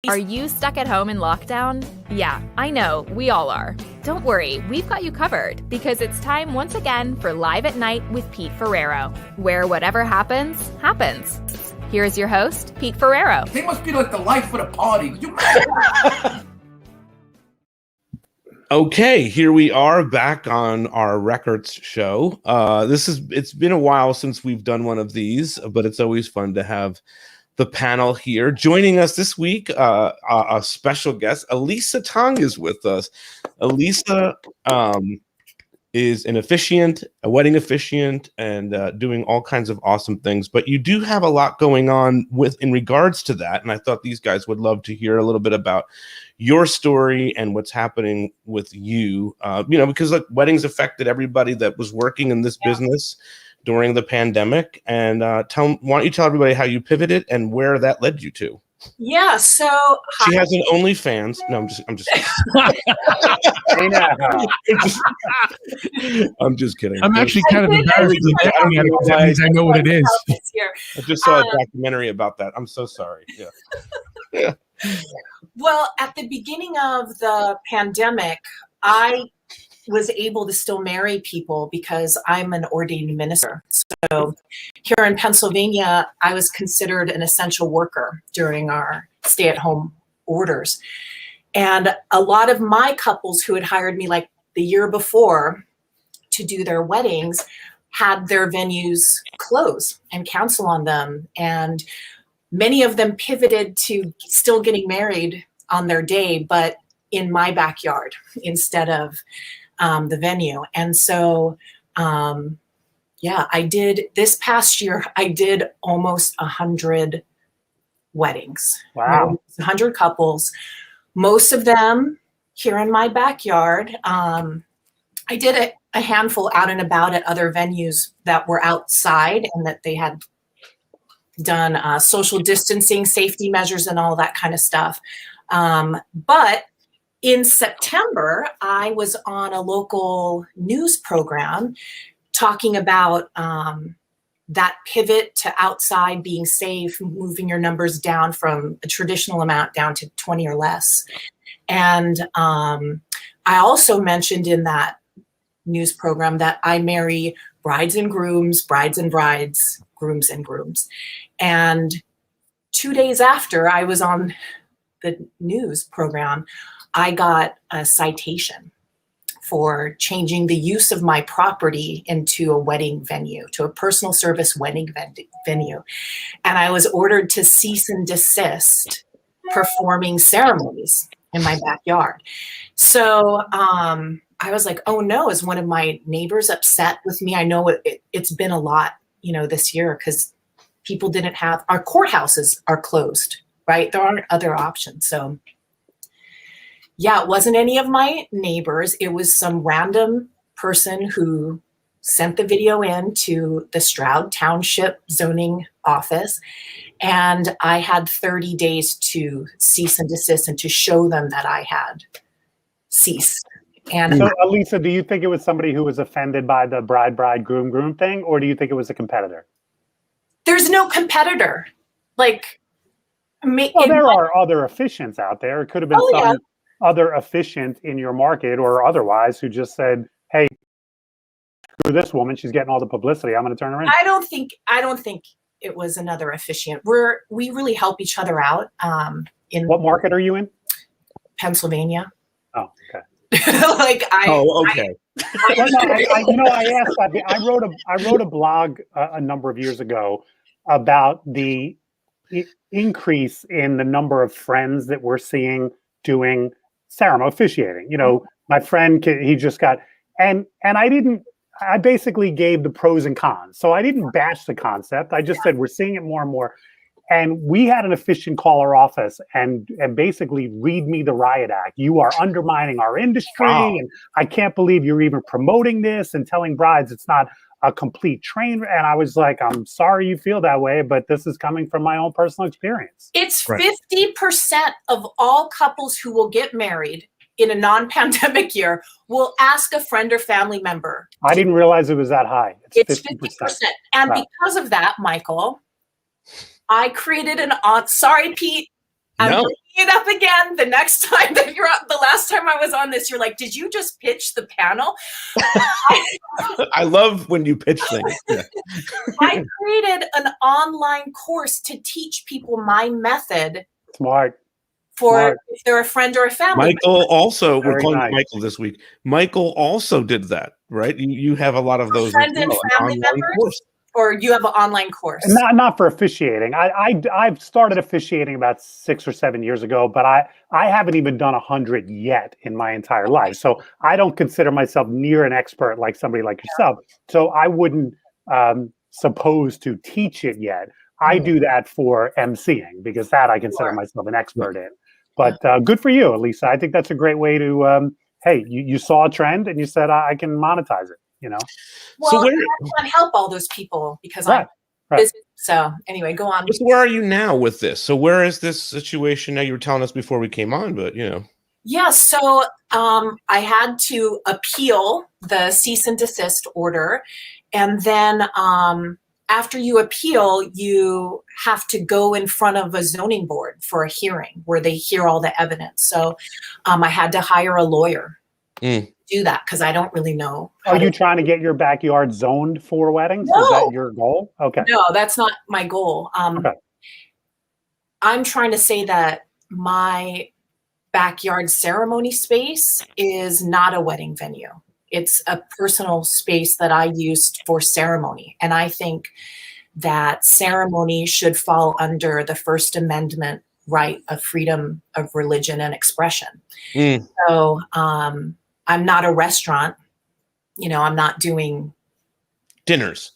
Are you stuck at home in lockdown? Yeah, I know, we all are. Don't worry, we've got you covered because it's time once again for Live at Night with Pete Ferrero, where whatever happens, happens. Here's your host, Pete Ferrero. They must be like the life of the party. You mad? Okay, here we are back on our records show. It's been a while since we've done one of these, but it's always fun to have the panel here. Joining us this week, a special guest, Elisa Tong is with us. Elisa is an officiant, a wedding officiant, and doing all kinds of awesome things. But you do have a lot going on in regards to that, and I thought these guys would love to hear a little bit about your story and what's happening with you. Because weddings affected everybody that was working in this business during the pandemic. And why don't you tell everybody how you pivoted and where that led you to? Yeah, so she has an OnlyFans. No, I'm just I'm just kidding. I'm actually kind of embarrassed looking at it because that means I know what it is. I just saw a documentary about that. I'm so sorry. Yeah. Well, at the beginning of the pandemic, I was able to still marry people because I'm an ordained minister. So here in Pennsylvania, I was considered an essential worker during our stay-at-home orders. And a lot of my couples who had hired me like the year before to do their weddings had their venues close and cancel on them. And many of them pivoted to still getting married on their day, but in my backyard instead of the venue. And so, I did this past year, I did almost 100 weddings. Wow. 100 couples, most of them here in my backyard. I did a handful out and about at other venues that were outside and that they had done social distancing, safety measures, and all that kind of stuff. But in September, I was on a local news program talking about that pivot to outside, being safe, moving your numbers down from a traditional amount down to 20 or less. And I also mentioned in that news program that I marry brides and grooms, brides and brides, grooms and grooms. And 2 days after I was on the news program, I got a citation for changing the use of my property into a wedding venue, to a personal service wedding venue. And I was ordered to cease and desist performing ceremonies in my backyard. So I was like, oh no, is one of my neighbors upset with me? I know it's been a lot, this year because people didn't have, our courthouses are closed, right? There aren't other options. So yeah, it wasn't any of my neighbors. It was some random person who sent the video in to the Stroud Township zoning office. And I had 30 days to cease and desist and to show them that I had ceased. And so, Elisa, do you think it was somebody who was offended by the bride, groom thing, or do you think it was a competitor? There's no competitor. There are other officiants out there. It could have been other officiant in your market or otherwise who just said, hey, screw this woman, she's getting all the publicity, I'm going to turn her in. I don't think it was another officiant. We really help each other out. In what market are you in? Pennsylvania. Oh, okay. Okay. I asked that. I wrote a blog a number of years ago about the increase in the number of friends that we're seeing doing ceremony officiating. My friend, he just got, and I basically gave the pros and cons. So I didn't bash the concept. I just said, we're seeing it more and more. And we had an officiant call our office and basically read me the riot act. You are undermining our industry. Wow. And I can't believe you're even promoting this and telling brides it's not a complete train. And I was like, I'm sorry you feel that way, but this is coming from my own personal experience. It's 50% of all couples who will get married in a non-pandemic year will ask a friend or family member. I didn't realize it was that high. It's 50%. And because of that, Michael, I created sorry, Pete, I'm No. bringing it up again the next time that you're up. The last time I was on this, you're like, did you just pitch the panel? I love when you pitch things. Yeah. I created an online course to teach people my method Smart. for Smart. if they're a friend or a family Michael also, we're Very calling nice. Michael this week. Michael also did that, right? You have a lot of those. friends and an family online members, course. or you have an online course. Not for officiating. I've started officiating about 6 or 7 years ago, but I haven't even done 100 yet in my entire life. So I don't consider myself near an expert like somebody like yourself. So I wouldn't suppose to teach it yet. I do that for emceeing because that I consider myself an expert in. But good for you, Elisa. I think that's a great way to. Hey, you saw a trend and you said I can monetize it. You know. Well, So where, I can't help all those people because Right, I'm busy. So anyway, go on. so where are you now with this? So where is this situation now? You were telling us before we came on, but you know. Yeah, so I had to appeal the cease and desist order, and then after you appeal, you have to go in front of a zoning board for a hearing where they hear all the evidence. So I had to hire a lawyer to do that because I don't really know. Are you trying to get your backyard zoned for weddings? No. Is that your goal? Okay. No, that's not my goal. Okay. I'm trying to say that my backyard ceremony space is not a wedding venue. It's a personal space that I used for ceremony. And I think that ceremony should fall under the First Amendment right of freedom of religion and expression. So I'm not a restaurant. You know, I'm not doing Dinners.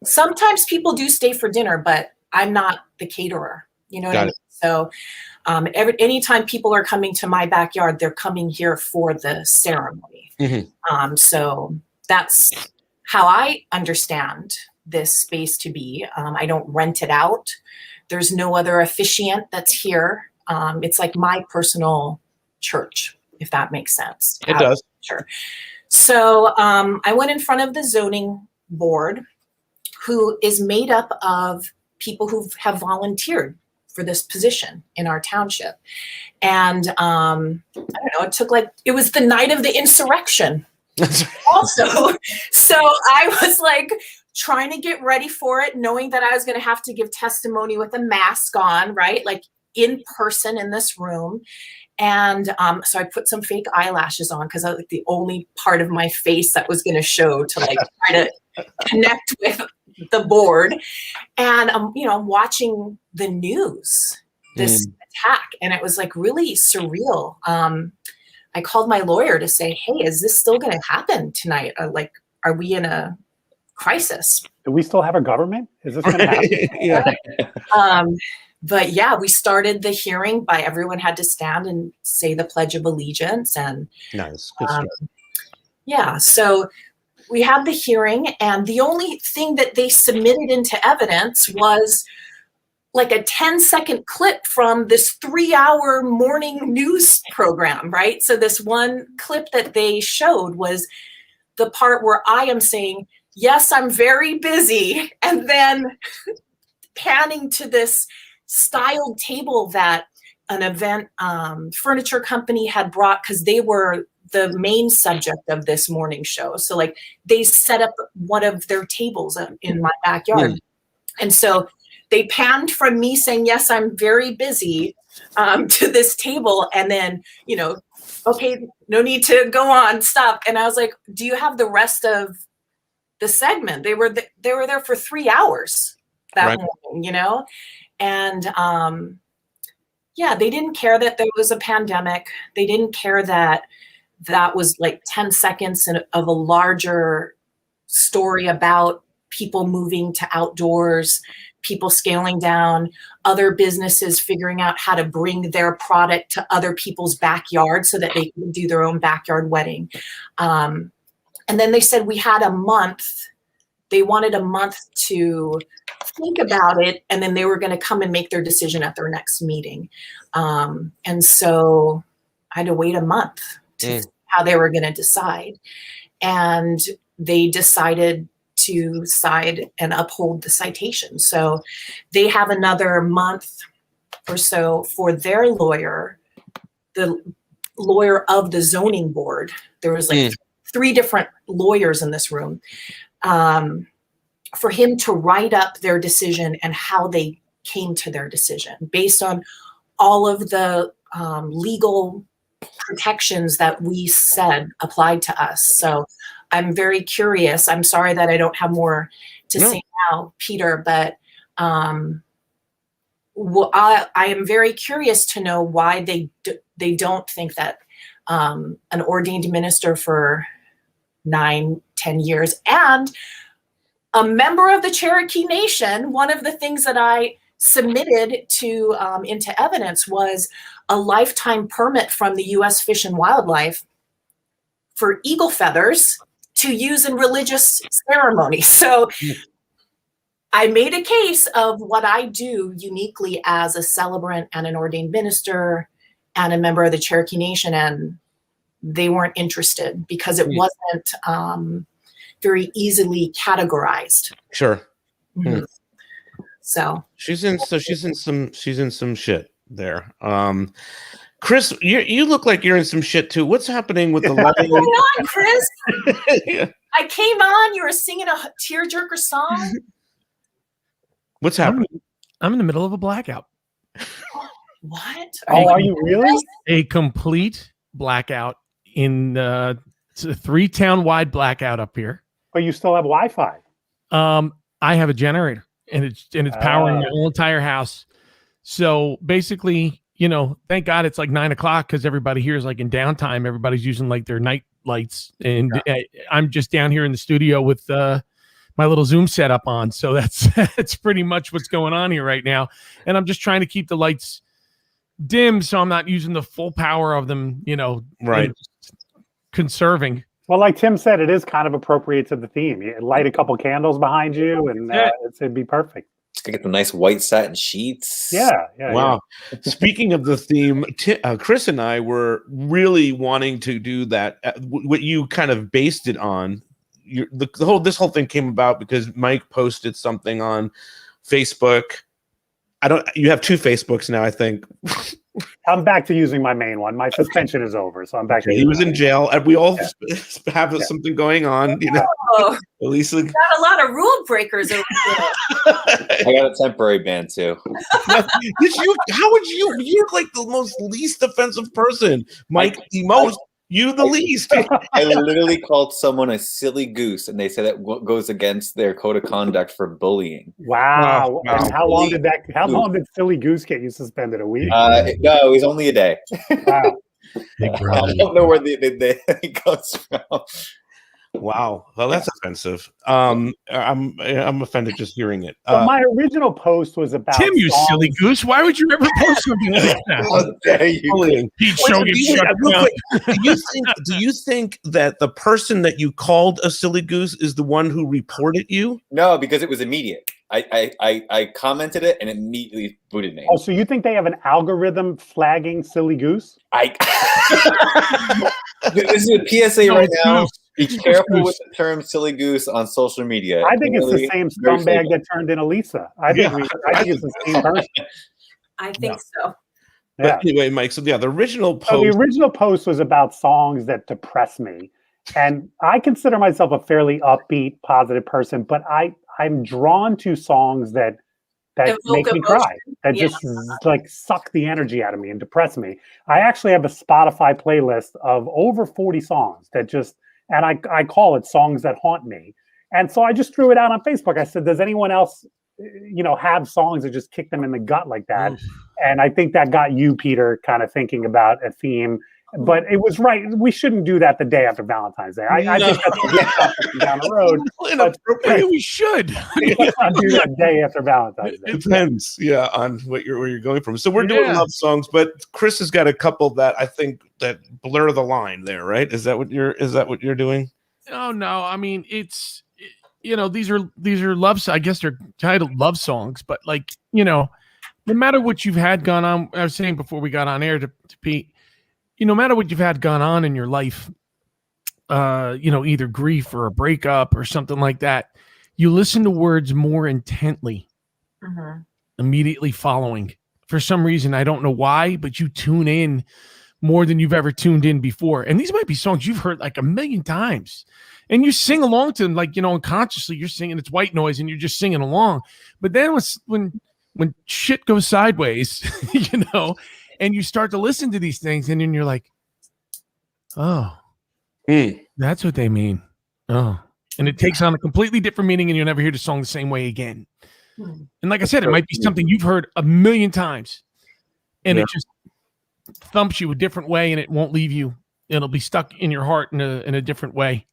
Sometimes people do stay for dinner, but I'm not the caterer. You know what I mean? So anytime people are coming to my backyard, they're coming here for the ceremony. So that's how I understand this space to be. I don't rent it out. There's no other officiant that's here. It's like my personal church, if that makes sense. It does. Sure. So I went in front of the zoning board, who is made up of people who have volunteered for this position in our township. And I don't know, it was the night of the insurrection also. So I was like trying to get ready for it, knowing that I was going to have to give testimony with a mask on, right? Like in person in this room. And so I put some fake eyelashes on because I was like the only part of my face that was going to show to like try to connect with the board. And I'm watching the news, this attack, and it was like really surreal. I called my lawyer to say, hey, is this still going to happen tonight? Are we in a crisis? Do we still have a government? Is this going to happen? Yeah. But yeah, we started the hearing by everyone had to stand and say the Pledge of Allegiance. And Nice. Good stuff. yeah, so we had the hearing, and the only thing that they submitted into evidence was like a 10-second clip from this 3-hour morning news program, right? So this one clip that they showed was the part where I am saying, yes, I'm very busy, and then panning to this styled table that an event furniture company had brought because they were the main subject of this morning show. So like they set up one of their tables in my backyard. And so they panned from me saying, yes, I'm very busy to this table. And then, okay, no need to go on, stop. And I was like, do you have the rest of the segment? They were there for 3 hours that morning, And yeah, they didn't care that there was a pandemic. They didn't care that was like 10 seconds of a larger story about people moving to outdoors, people scaling down, other businesses figuring out how to bring their product to other people's backyards so that they can do their own backyard wedding. And then they said we had a month. They wanted a month to think about it, and then they were going to come and make their decision at their next meeting. And so I had to wait a month to see how they were going to decide. And they decided to side and uphold the citation. So they have another month or so for their lawyer, the lawyer of the zoning board. There was like 3 different lawyers in this room, for him to write up their decision and how they came to their decision based on all of the legal protections that we said applied to us. So I'm very curious. I'm sorry that I don't have more to say now, Peter, but well, I am very curious to know why they don't think that an ordained minister for 9-10 years and a member of the Cherokee Nation. One of the things that I submitted to into evidence was a lifetime permit from the U.S. Fish and Wildlife for eagle feathers to use in religious ceremonies. So I made a case of what I do uniquely as a celebrant and an ordained minister and a member of the Cherokee Nation, and they weren't interested because it wasn't very easily categorized. Sure. Mm-hmm. So she's in some shit there. Chris, you look like you're in some shit too. What's happening with the lighting? What's going on, Chris? Yeah. I came on, you were singing a tearjerker song. What's happening? I'm in the middle of a blackout. What? Are you really? A complete blackout in it's a 3-town-wide blackout up here. But you still have Wi-Fi. I have a generator, and it's powering the whole entire house. So basically, thank God it's like 9 o'clock because everybody here is like in downtime. Everybody's using like their night lights, and I'm just down here in the studio with my little Zoom setup on. So that's pretty much what's going on here right now. And I'm just trying to keep the lights dim so I'm not using the full power of them, right. Conserving. Well, like Tim said, it is kind of appropriate to the theme. You light a couple candles behind you and it'd be perfect. Get the nice white satin sheets. Yeah. Wow. Speaking of the theme, Chris and I were really wanting to do that. What you kind of based it on. This whole thing came about because Mike posted something on Facebook. You have 2 Facebooks now, I think. I'm back to using my main one. My suspension is over, so I'm back. He was in jail, and we all have something going on. Elisa got a lot of rule breakers over there. I got a temporary ban too. How would you? You're like the most least offensive person, Mike. The least. I literally called someone a silly goose, and they said that goes against their code of conduct for bullying. Wow! And how long did silly goose get you suspended? A week? No, it was only a day. Wow! I don't know where it goes from. Wow. Well, that's offensive. I'm offended just hearing it. My original post was about Tim, you silly goose. Why would you ever post something like that? How dare you? Do you think that the person that you called a silly goose is the one who reported you? No, because it was immediate. I commented it and immediately booted me. Oh, so you think they have an algorithm flagging silly goose? This is a PSA right now. Be careful with the term silly goose on social media. I think it's the same scumbag that turned in Elisa. I think it's the same person. I think so. But anyway, Mike, so the original post. So the original post was about songs that depress me. And I consider myself a fairly upbeat, positive person, but I'm drawn to songs that make me cry, that just like suck the energy out of me and depress me. I actually have a Spotify playlist of over 40 songs that and I call it Songs That Haunt Me. And so I just threw it out on Facebook. I said, does anyone else, have songs that just kick them in the gut like that? And I think that got you, Peter, kind of thinking about a theme. But it was right. We shouldn't do that the day after Valentine's Day. I think that's down the road. Maybe we should. Let's not do that day after Valentine's Day. It depends, on where you're going from. So we're doing love songs, but Chris has got a couple that I think that blur the line there, right? Is that what you're doing? Oh no, I mean these are love. I guess they're titled love songs, but no matter what you've had gone on. I was saying before we got on air to Pete. No matter what you've had gone on in your life, either grief or a breakup or something like that, you listen to words more intently immediately following for some reason, I don't know why, but you tune in more than you've ever tuned in before. And these might be songs you've heard like a million times. And you sing along to them, like, you know, unconsciously you're singing, it's white noise and you're just singing along. But then when shit goes sideways, you know, and you start to listen to these things and then you're like, oh, that's what they mean. Oh, and it takes on a completely different meaning and you'll never hear the song the same way again. And like I said, it might be something you've heard a million times and it just thumps you a different way and it won't leave you. It'll be stuck in your heart in a different way.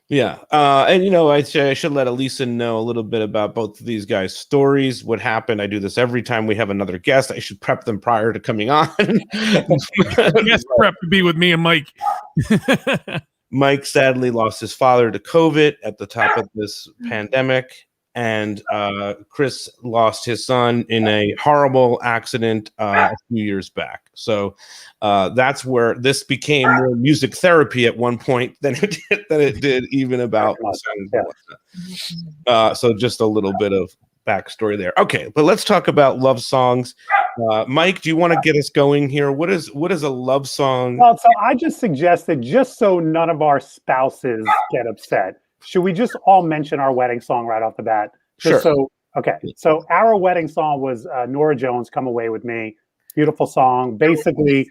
Yeah. And, you know, I should let Elisa know a little bit about both of these guys' stories, what happened. I do this every time we have another guest. I should prep them prior to coming on. Yes, prep to be with me and Mike. Mike sadly lost his father to COVID at the top of this pandemic. And Chris lost his son in a horrible accident a few years back. So that's where this became more music therapy at one point than it did even about so just a little bit of backstory there. Okay, but let's talk about love songs. Mike, do you want to get us going here? What is a love song? Well, so I just suggested, just so none of our spouses get upset, should we just all mention our wedding song right off the bat? Just Sure. So our wedding song was Norah Jones' "Come Away With Me." Beautiful song. Basically,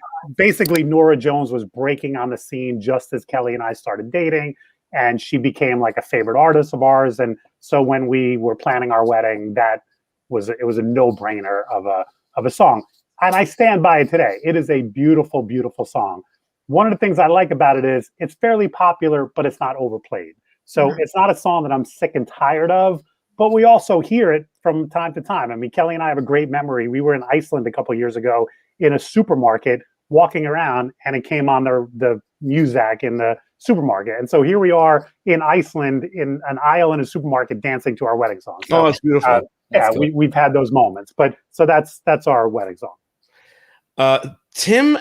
Norah Jones was breaking on the scene just as Kelly and I started dating, and she became like a favorite artist of ours. And so when we were planning our wedding, it was a no-brainer of a song. And I stand by it today. It is a beautiful, beautiful song. One of the things I like about it is it's fairly popular, but it's not overplayed. So it's not a song that I'm sick and tired of, but we also hear it from time to time. I mean, Kelly and I have a great memory. We were in Iceland a couple of years ago in a supermarket walking around, and it came on the music in the supermarket. And so here we are in Iceland in an aisle in a supermarket dancing to our wedding song. So, That's beautiful. We've had those moments. But so that's our wedding song. Tim,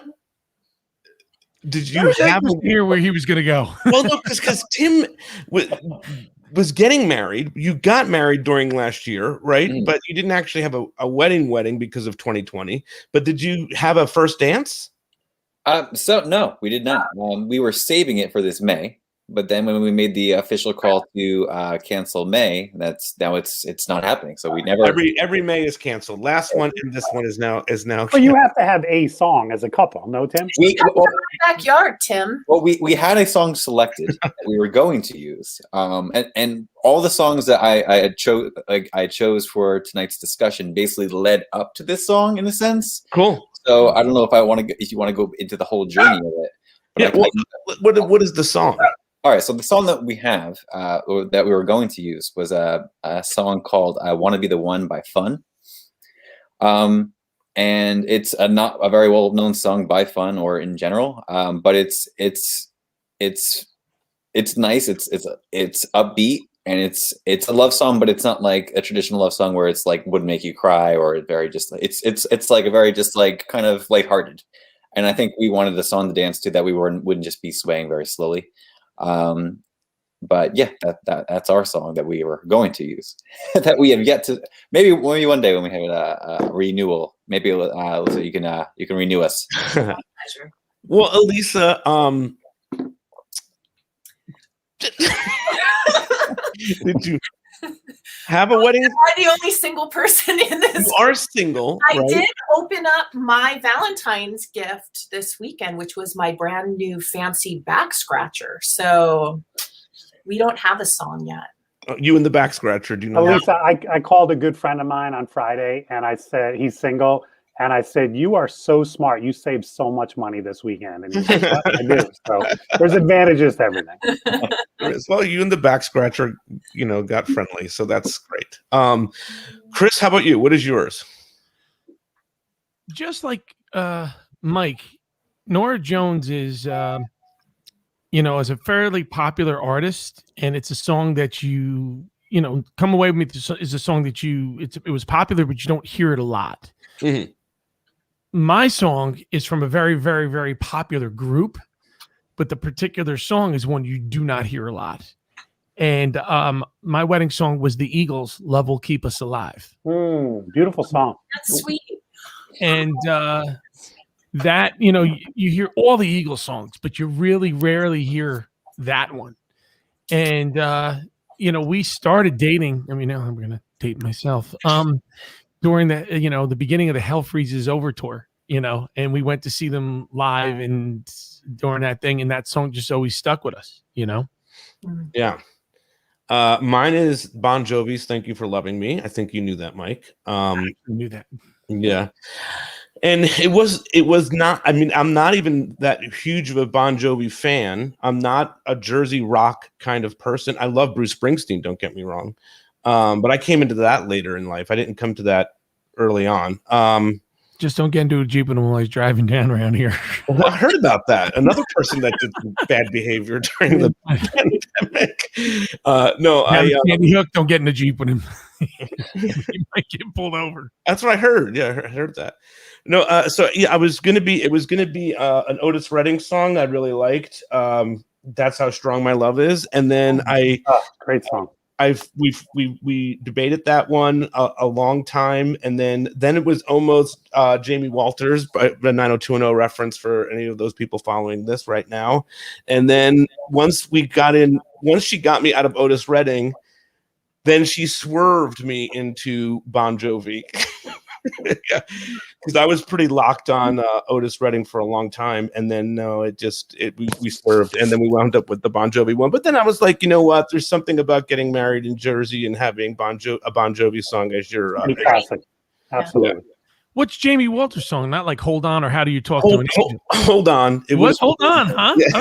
did you have hear where he was going to go? Well, no, because Tim was getting married. You got married during last year, right? But you didn't actually have a wedding because of 2020. But did you have a first dance? So no, we did not. We were saving it for this May, but then when we made the official call to cancel May, it's not happening. So we never. Every May is canceled. Last one and this one is now. But you have to have a song as a couple, no, Tim? Backyard, Tim. Well, we had a song selected that we were going to use, and all the songs that I chose for tonight's discussion basically led up to this song in a sense. Cool. So I don't know if you want to go into the whole journey of it. Yeah. What is the song? All right. So the song that we have, or that we were going to use, was a song called "I Want to Be the One" by Fun. And it's not a very well known song by Fun or in general, but it's nice. It's upbeat. And it's a love song, but it's not like a traditional love song where it's like would make you cry or very just it's like a very just like kind of lighthearted. And I think we wanted a song to dance to that we wouldn't just be swaying very slowly. But yeah, that's our song that we were going to use that we have yet to maybe one day when we have a renewal, maybe so you can renew us. Well, Elisa, did you have a wedding? I'm the only single person in this. You are single. I did open up my Valentine's gift this weekend, which was my brand new fancy back scratcher. So we don't have a song yet. You and the back scratcher do not. Elisa, I called a good friend of mine on Friday, and I said he's single. And I said, "You are so smart. You saved so much money this weekend." And he's like, "I do." So there's advantages to everything. Well, you and the back scratcher, got friendly. So that's great. Chris, how about you? What is yours? Just like Mike, Norah Jones is, is a fairly popular artist. And it's a song that Come Away With Me is a song that it was popular, but you don't hear it a lot. Mm-hmm. My song is from a very, very, very popular group, but the particular song is one you do not hear a lot. And my wedding song was the Eagles' "Love Will Keep Us Alive." Beautiful song. That's sweet. And that, you hear all the Eagles songs, but you really rarely hear that one. And we started dating. I mean, now I'm gonna date myself. During the beginning of the Hell Freezes Over tour, and we went to see them live and during that thing, and that song just always stuck with us, Yeah. Mine is Bon Jovi's "Thank You for Loving Me." I think you knew that, Mike. I knew that. Yeah. And it was not, I mean, I'm not even that huge of a Bon Jovi fan. I'm not a Jersey rock kind of person. I love Bruce Springsteen, don't get me wrong. But I came into that later in life. I didn't come to that early on. Just don't get into a Jeep with him while he's driving down around here. Well, I heard about that. Another person that did some bad behavior during the pandemic. Andy Hook, don't get in a Jeep with him. He might get pulled over. That's what I heard. Yeah, I heard that. No, it was gonna be an Otis Redding song I really liked. That's How Strong My Love Is, and then great song. We debated that one a long time, and then it was almost Jamie Walters, but the 90210 reference for any of those people following this right now. And then once she got me out of Otis Redding, then she swerved me into Bon Jovi. Yeah, because I was pretty locked on Otis Redding for a long time, and then we swerved, and then we wound up with the Bon Jovi one. But then I was like, you know what? There's something about getting married in Jersey and having a Bon Jovi song as your classic. Absolutely. Yeah. What's Jamie Walters' song? Not like "Hold On" or "How Do You Talk to an Angel"? Hold on. It was "Hold On," huh? Yeah.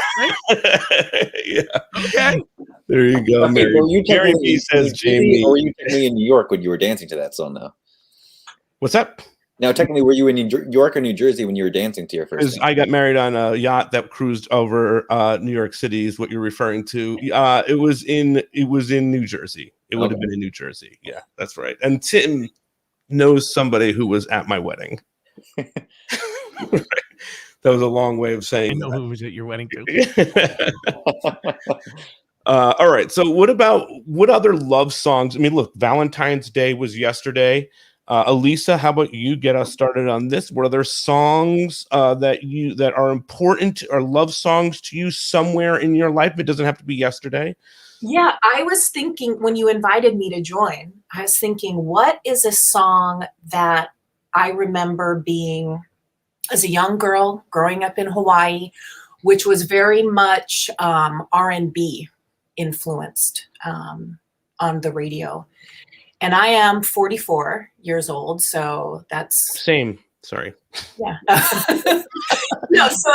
Okay. Yeah. Okay. There you go. Okay, Gary B says Jamie. Or were you technically in New York when you were dancing to that song now? What's that? Now, technically, were you in New York or New Jersey when you were dancing to your first? I got married on a yacht that cruised over New York City. Is what you're referring to? It was in New Jersey. It would have been in New Jersey. Yeah, that's right. And Tim knows somebody who was at my wedding. Right. That was a long way of saying. I know who was at your wedding too. All right. So, what other love songs? I mean, look, Valentine's Day was yesterday. Elisa, how about you get us started on this? Were there songs that are important or love songs to you somewhere in your life? It doesn't have to be yesterday. Yeah, I was thinking when you invited me to join, I was thinking, what is a song that I remember being as a young girl growing up in Hawaii, which was very much R&B influenced on the radio. And I am 44 years old, so that's same. Sorry. Yeah. No, so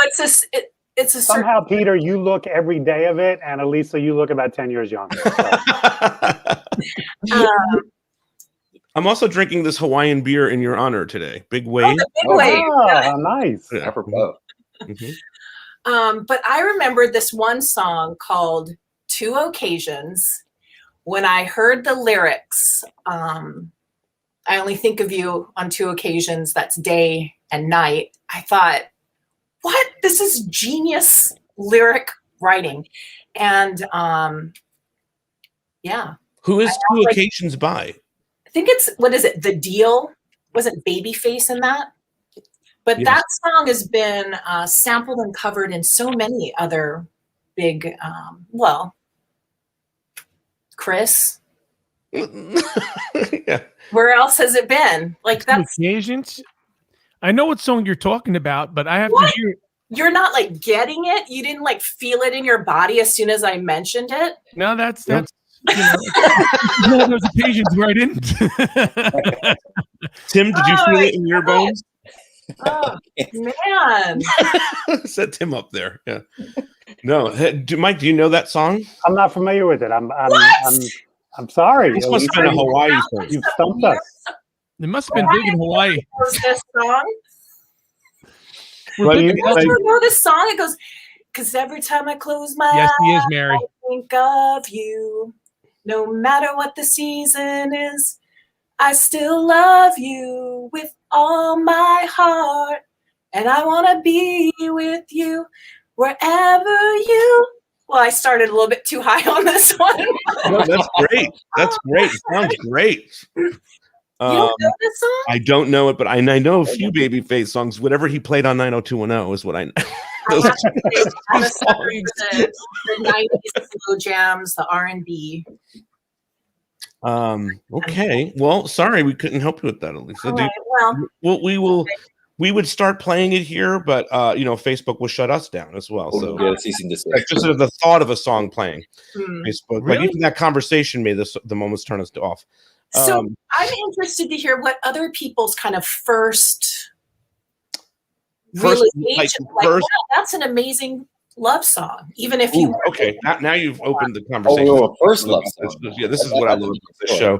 it's a somehow, Peter, you look every day of it, and Elisa, you look about 10 years younger. So. I'm also drinking this Hawaiian beer in your honor today. Big Wave. Big Wave. Oh, nice. Yeah. Mm-hmm. But I remember this one song called "Two Occasions." When I heard the lyrics, I only think of you on two occasions, that's day and night. I thought, what? This is genius lyric writing. And yeah. Who is Two Occasions by? I think it's, what is it? The Deal? Wasn't Babyface in that? But yes. That song has been sampled and covered in so many other big, Chris. Yeah. Where else has it been? Like that's occasions. I know what song you're talking about, but I have to hear it. You're not like getting it. You didn't like feel it in your body as soon as I mentioned it. No, that's those occasions where I didn't. Tim, did you feel it in your bones? Oh man. Set Tim up there. Yeah. No, Mike, do you know that song? I'm not familiar with it. I'm sorry. This must have been a Hawaii song. You stumped us. It must have been big in Hawaii. This song? Well, you know this song? It goes, because every time I close my eyes, he is, I Mary. think of you. No matter what the season is, I still love you with all my heart. And I want to be with you wherever you. Well, I started a little bit too high on this one. No, that's great. That's great. Sounds great. You don't know this song? I don't know it, but I know a few Babyface songs. Whatever he played on 90210 is what I know. I have to say, I'm a sucker for the 90s slow jams, the R&B. Okay. Well, sorry we couldn't help you with that, Elisa. All right, well, we would start playing it here, but Facebook will shut us down as well. So cease and desist. like, just the thought of a song playing Facebook, Really? like even that conversation made the moments turn us off. So I'm interested to hear what other people's kind of first realization. Wow, that's an amazing love song. Even if you okay, now you've opened the conversation. Oh, first love song. Yeah, this is what I love about this show.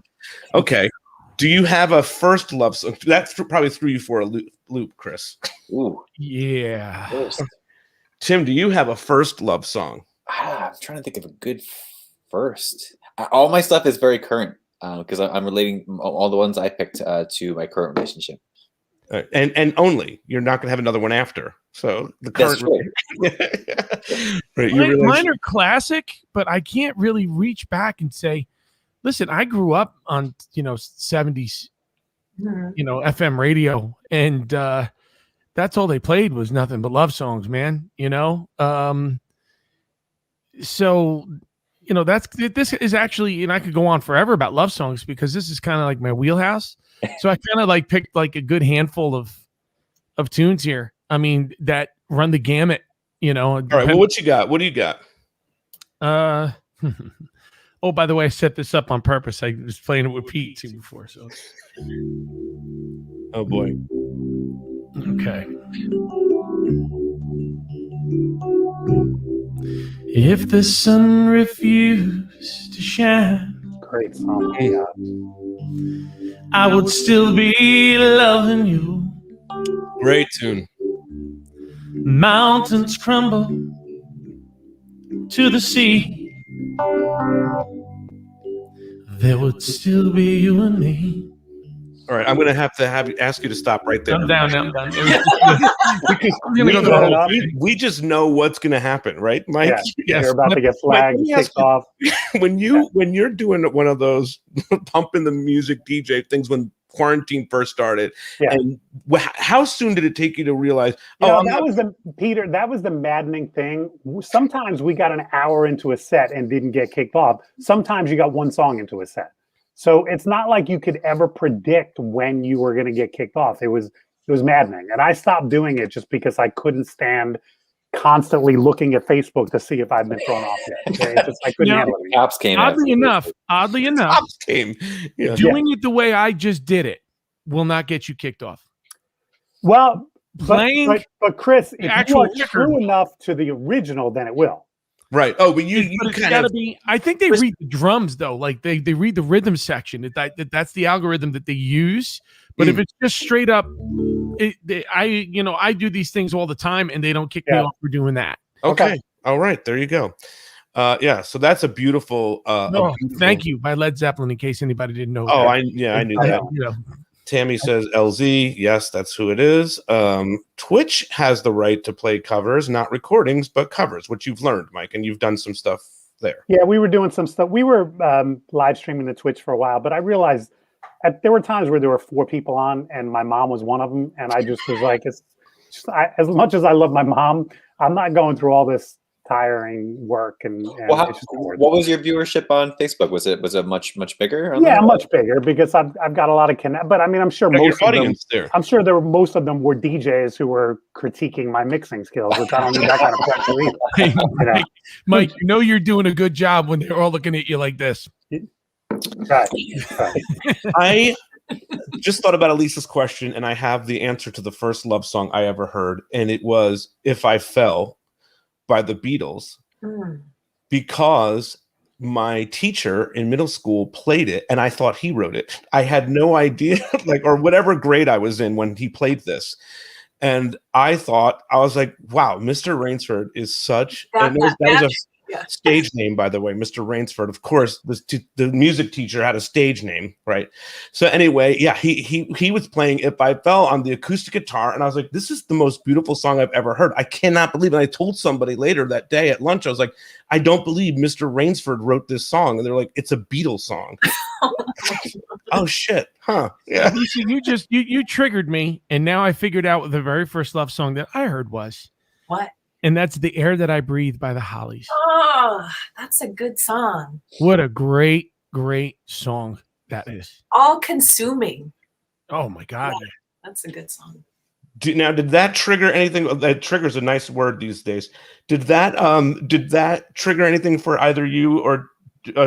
Okay, do you have a first love song? That probably threw you for a loop, Chris. Ooh, Yeah. first. Tim, do you have a first love song? I'm trying to think of a good first. All my stuff is very current because I'm relating all the ones I picked to my current relationship. And only you're not going to have another one after. So the current. Right, Mine are classic, but I can't really reach back and say, listen, I grew up on 70s, FM radio, and that's all they played was nothing but love songs, man. So this is actually, and I could go on forever about love songs because this is kind of like my wheelhouse. So I kind of like picked like a good handful of tunes here. I mean, that run the gamut, All right. Well, what you got? What do you got? Oh, by the way, I set this up on purpose. I was playing it with Pete too before. So. Oh boy. Okay. If the sun refused to shine, Great song. Yeah. I would still be loving you. Great tune. Mountains crumble to the sea. There would still be you and me. All right, I'm going to have ask you to stop right there. I'm down. We just know what's going to happen, right, Mike? Yeah. Yes. You're about to get flagged, kicked off. When you're doing one of those pumping the music DJ things when quarantine first started, and how soon did it take you to realize? That was the maddening thing. Sometimes we got an hour into a set and didn't get kicked off. Sometimes you got one song into a set. So it's not like you could ever predict when you were going to get kicked off. It was maddening. And I stopped doing it just because I couldn't stand constantly looking at Facebook to see if I'd been thrown off yet. I couldn't handle it. Cops came. Oddly enough, Cops came. Yeah. Doing it the way I just did it will not get you kicked off. Well, playing, but Chris, if you are record. true enough to the original, then it will. Right. Oh, but you gotta be. I think they read the drums though. Like they read the rhythm section. That's the algorithm that they use. But if it's just straight up, I do these things all the time, and they don't kick me off for doing that. Okay. All right. There you go. So that's a beautiful. Thank you by Led Zeppelin. In case anybody didn't know. I knew that. Tammy says LZ. Yes, that's who it is. Twitch has the right to play covers, not recordings, but covers, which you've learned, Mike, and you've done some stuff there. Yeah, we were doing some stuff. We were live streaming the Twitch for a while, but I realized there were times where there were 4 people on, and my mom was one of them, and I just was like, as much as I love my mom, I'm not going through all this tiring work and what was your viewership on Facebook? Was it much bigger? Much bigger because I've got a lot of connect. But I mean, I'm sure most of them. I'm sure most of them were DJs who were critiquing my mixing skills, which I don't need that kind of pressure either. Mike, you're doing a good job when they're all looking at you like this. Right. I just thought about Elisa's question, and I have the answer to the first love song I ever heard, and it was "If I Fell" by the Beatles, because my teacher in middle school played it, and I thought he wrote it. I had no idea, or whatever grade I was in when he played this. And I was like, wow, Mr. Rainsford is such. Yeah. Stage name, by the way, Mr. Rainsford. Of course, the music teacher had a stage name, right? So anyway, yeah, he was playing "If I Fell" on the acoustic guitar, and I was like, "This is the most beautiful song I've ever heard. I cannot believe it." And I told somebody later that day at lunch, I was like, "I don't believe Mr. Rainsford wrote this song," and they're like, "It's a Beatles song." Oh shit, huh? Yeah. Lisa, you triggered me, and now I figured out what the very first love song that I heard was. What? And that's "The Air That I Breathe" by the Hollies. Oh, that's a good song. What a great song that is. All consuming. Oh my God. Yeah, that's a good song. Now, did that trigger anything? That trigger's a nice word these days. Did that trigger anything for either you or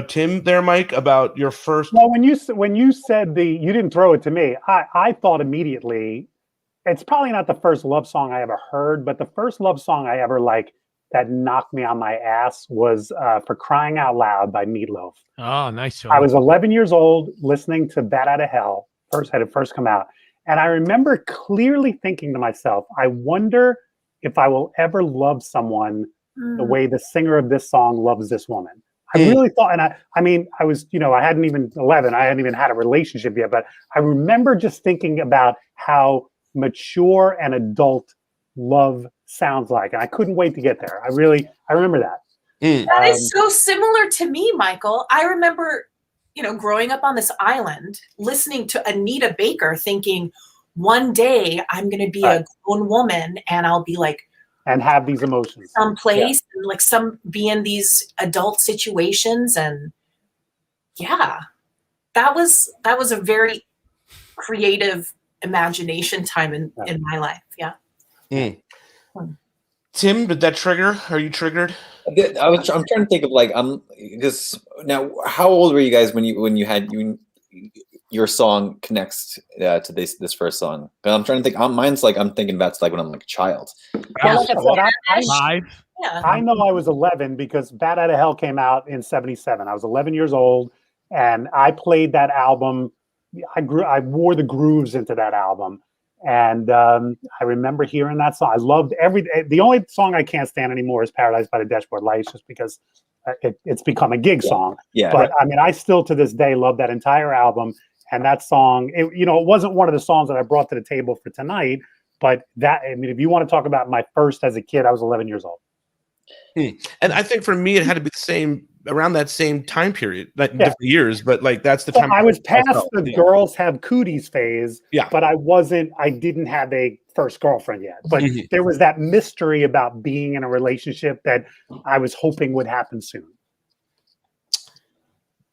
Tim there, Mike, about your first? Well, when you said you didn't throw it to me, I thought immediately, it's probably not the first love song I ever heard, but the first love song I ever that knocked me on my ass was "For Crying Out Loud" by Meatloaf. Oh, nice song. I was 11 years old listening to "Bat Out of Hell" had it first come out, and I remember clearly thinking to myself, I wonder if I will ever love someone the way the singer of this song loves this woman. I really thought, and I mean, I was, I hadn't even 11, I hadn't even had a relationship yet, but I remember just thinking about how mature and adult love sounds like, and I couldn't wait to get there. I remember that. That is so similar to me, Michael. I remember, growing up on this island, listening to Anita Baker, thinking, one day I'm going to be a grown woman, and I'll be like, and have these emotions someplace, and be in these adult situations, and that was a very creative imagination time in my life. Tim, did that trigger? Are you triggered? I'm trying to think of because now, how old were you guys when you had your song connects to this first song? I'm trying to think. Mine's I'm thinking about when I'm a child. Well, like I said, 5. I know I was 11 because "Bat Out of Hell" came out in '77. I was 11 years old, and I played that album. I wore the grooves into that album, and I remember hearing that song. I loved the only song I can't stand anymore is "Paradise by the Dashboard Lights," just because it's become a gig song. Yeah. But I mean, I still to this day love that entire album. And that song, it wasn't one of the songs that I brought to the table for tonight, but if you want to talk about my first as a kid, I was 11 years old. And I think for me, it had to be the same around that same time period, different years, but that's the time. I was past the girls have cooties phase, but I didn't have a first girlfriend yet. But there was that mystery about being in a relationship that I was hoping would happen soon.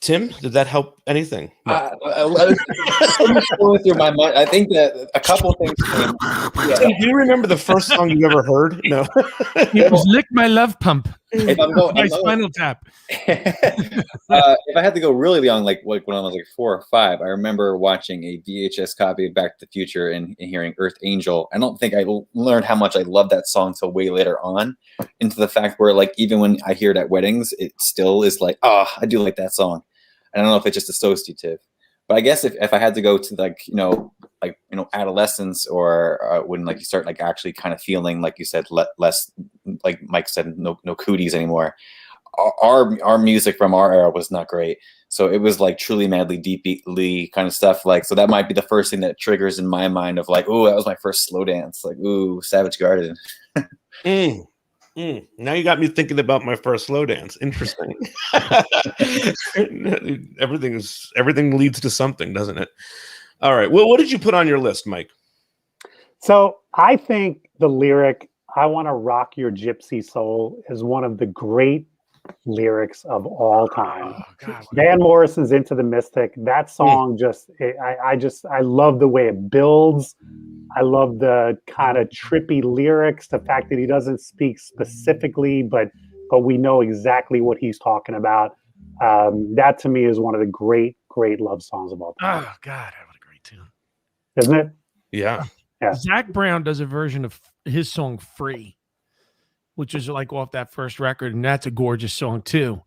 Tim, did that help anything? I was going through my mind. I think that a couple of things. Tim, do you remember the first song you ever heard? No. It was "Lick My Love Pump." My Spinal Tap. If I had to go really young, like when I was 4 or 5, I remember watching a VHS copy of Back to the Future and hearing "Earth Angel." I don't think I learned how much I love that song till way later on, into the fact where even when I hear it at weddings, it still is I do like that song. I don't know if it's just associative, but I guess if I had to go to adolescence or when you start actually kind of feeling, like you said, less, like Mike said, no cooties anymore. Our music from our era was not great, so it was truly madly deeply kind of stuff. So that might be the first thing that triggers in my mind of oh, that was my first slow dance. Ooh, Savage Garden. Now you got me thinking about my first slow dance. Interesting. Everything leads to something, doesn't it? All right. Well, what did you put on your list, Mike? So I think the lyric, "I want to rock your gypsy soul," is one of the great lyrics of all time. Oh, God. Van Morrison's "Into the Mystic." That song I love the way it builds. I love the kind of trippy lyrics, the fact that he doesn't speak specifically, but we know exactly what he's talking about. That to me is one of the great love songs of all time. Oh God, what a great tune. Isn't it? Yeah. Zach Brown does a version of his song "Free," which is off that first record, and that's a gorgeous song too.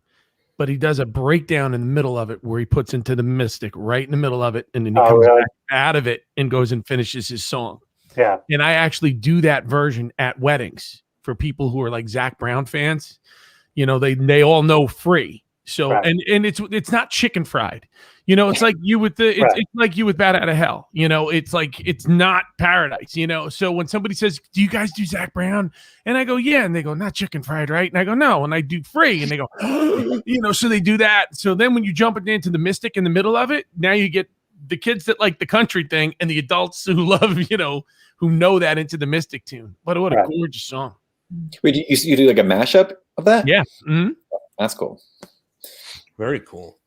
But he does a breakdown in the middle of it where he puts "Into the Mystic" right in the middle of it, and then he comes back out of it and goes and finishes his song. Yeah. And I actually do that version at weddings for people who are Zach Brown fans. they all know free. So Right. and it's not chicken fried. It's like you with it's like you with Bat Out of Hell. It's like it's not paradise. So when somebody says, "Do you guys do Zach Brown?" and I go, "Yeah," and they go, "Not chicken fried, right?" and I go, "No," and I do free, and they go, so they do that. So then when you jump into the Mystic in the middle of it, now you get the kids that like the country thing and the adults who love, who know that into the Mystic tune. What a gorgeous song. Wait, you do like a mashup of that? Yeah. Mm-hmm. That's cool. Very cool.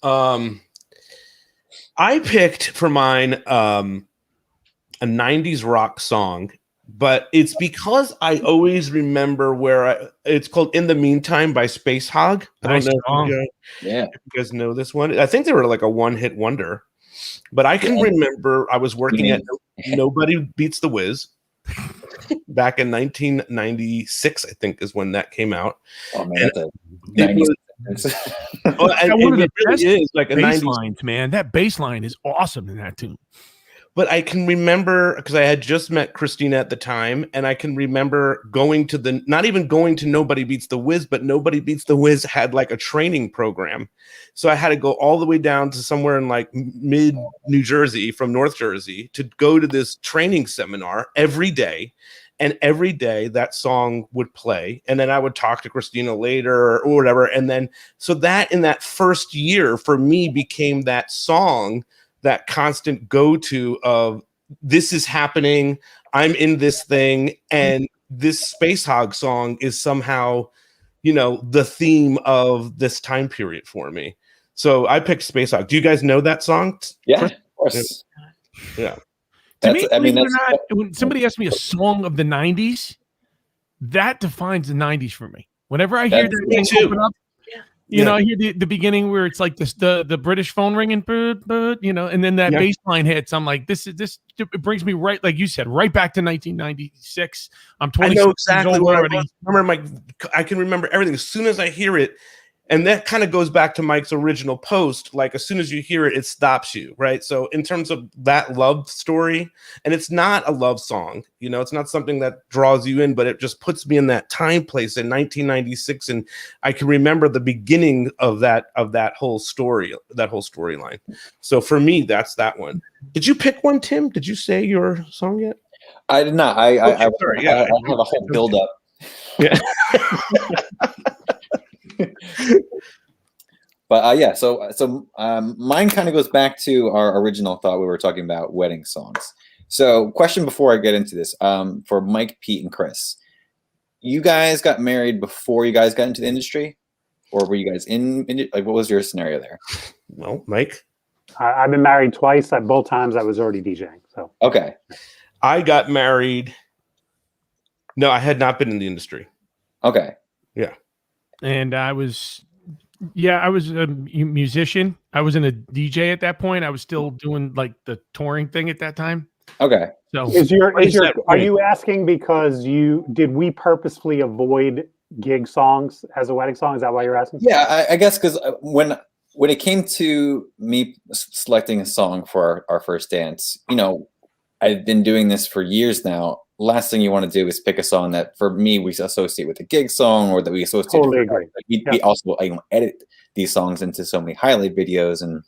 I picked for mine a 90s rock song, but it's because I always remember it's called In the Meantime by Space Hog. Nice I don't know if you guys know this one. I think they were like a one-hit wonder, but I can remember I was working at Nobody Beats the Wiz back in 1996, I think is when that came out. Oh man, it really is like a bass 90s lines, man. That bass line is awesome in that tune. But I can remember because I had just met Christina at the time, and I can remember not even going to Nobody Beats the Wiz, but Nobody Beats the Wiz had like a training program. So I had to go all the way down to somewhere in like mid New Jersey from North Jersey to go to this training seminar every day. And every day that song would play. And then I would talk to Christina later or whatever. And then, so that in that first year for me became that song, that constant go-to of this is happening. I'm in this thing. And this Space Hog song is somehow, the theme of this time period for me. So I picked Space Hog. Do you guys know that song? Yeah, of course. Yeah. To me, when somebody asks me a song of the 90s, that defines the 90s for me. Whenever I hear that thing open up, I hear the beginning where it's like this, the British phone ringing, and then that bass line hits. I'm like, this it brings me right, like you said, right back to 1996. I'm 26 I know exactly years old already. I can remember everything as soon as I hear it. And that kind of goes back to Mike's original post. Like as soon as you hear it, it stops you, right? So in terms of that love story, and it's not a love song, it's not something that draws you in, but it just puts me in that time place in 1996, and I can remember the beginning of that whole story, that whole storyline. So for me, that's that one. Did you pick one, Tim? Did you say your song yet? I did not. I have a whole build up. Yeah. But so mine kind of goes back to our original thought. We were talking about wedding songs. So question before I get into this, for Mike, Pete, and Chris, you guys got married before you guys got into the industry, or were you guys in like what was your scenario there? Well, Mike, I've been married twice. At both times I was already DJing. So okay, I got married. No, I had not been in the industry. Okay. Yeah. And I was a musician. I wasn't a DJ at that point. I was still doing like the touring thing at that time. Okay. So are you asking because did we purposefully avoid gig songs as a wedding song? Is that why you're asking? Yeah, I guess because when it came to me selecting a song for our first dance, I've been doing this for years now. Last thing you want to do is pick a song that, for me, we associate with a gig song, or that we associate. Totally agree. We also edit these songs into so many highlight videos and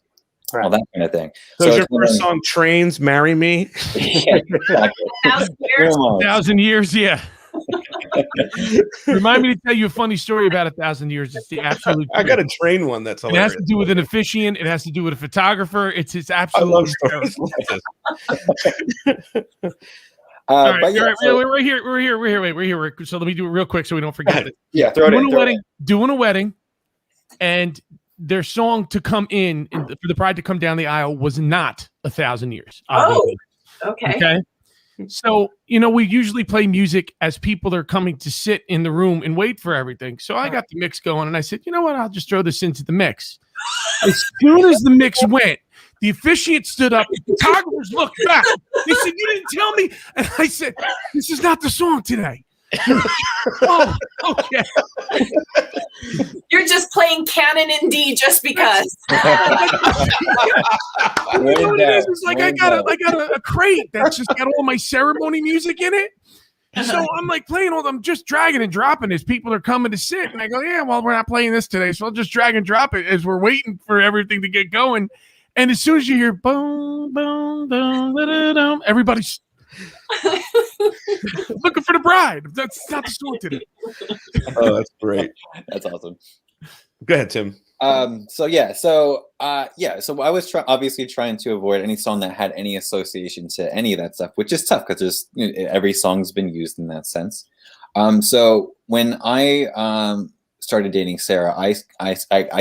all that kind of thing. So is your first song "Trains Marry Me"? Yeah, exactly. 1,000 years, yeah. Remind me to tell you a funny story about 1,000 years. It's the absolute. I got a train one that's hilarious. It has to do with an officiant. It has to do with a photographer. It's absolute. I love stories like this. All right, we're here. Wait, so let me do it real quick so we don't forget it. Yeah, throw it in. Doing a wedding, and their song to come in for the bride to come down the aisle was not 1,000 years. Oh, okay. So, we usually play music as people are coming to sit in the room and wait for everything. So I got the mix going, and I said, you know what? I'll just throw this into the mix. As soon as the mix went, the officiant stood up. The photographers looked back. They said, "You didn't tell me." And I said, "This is not the song today." Oh, okay. You're just playing Canon in D just because. You know what it is? It's like I got a crate that's just got all my ceremony music in it. So I'm like playing all them, just dragging and dropping as people are coming to sit. And I go, yeah, well, we're not playing this today. So I'll just drag and drop it as we're waiting for everything to get going. And as soon as you hear boom, boom, boom, da-da-dum, everybody's looking for the bride. That's not the song today. Oh, that's great. That's awesome. Go ahead, Tim. So I was obviously trying to avoid any song that had any association to any of that stuff, which is tough because there's every song's been used in that sense. So when I started dating Sarah, I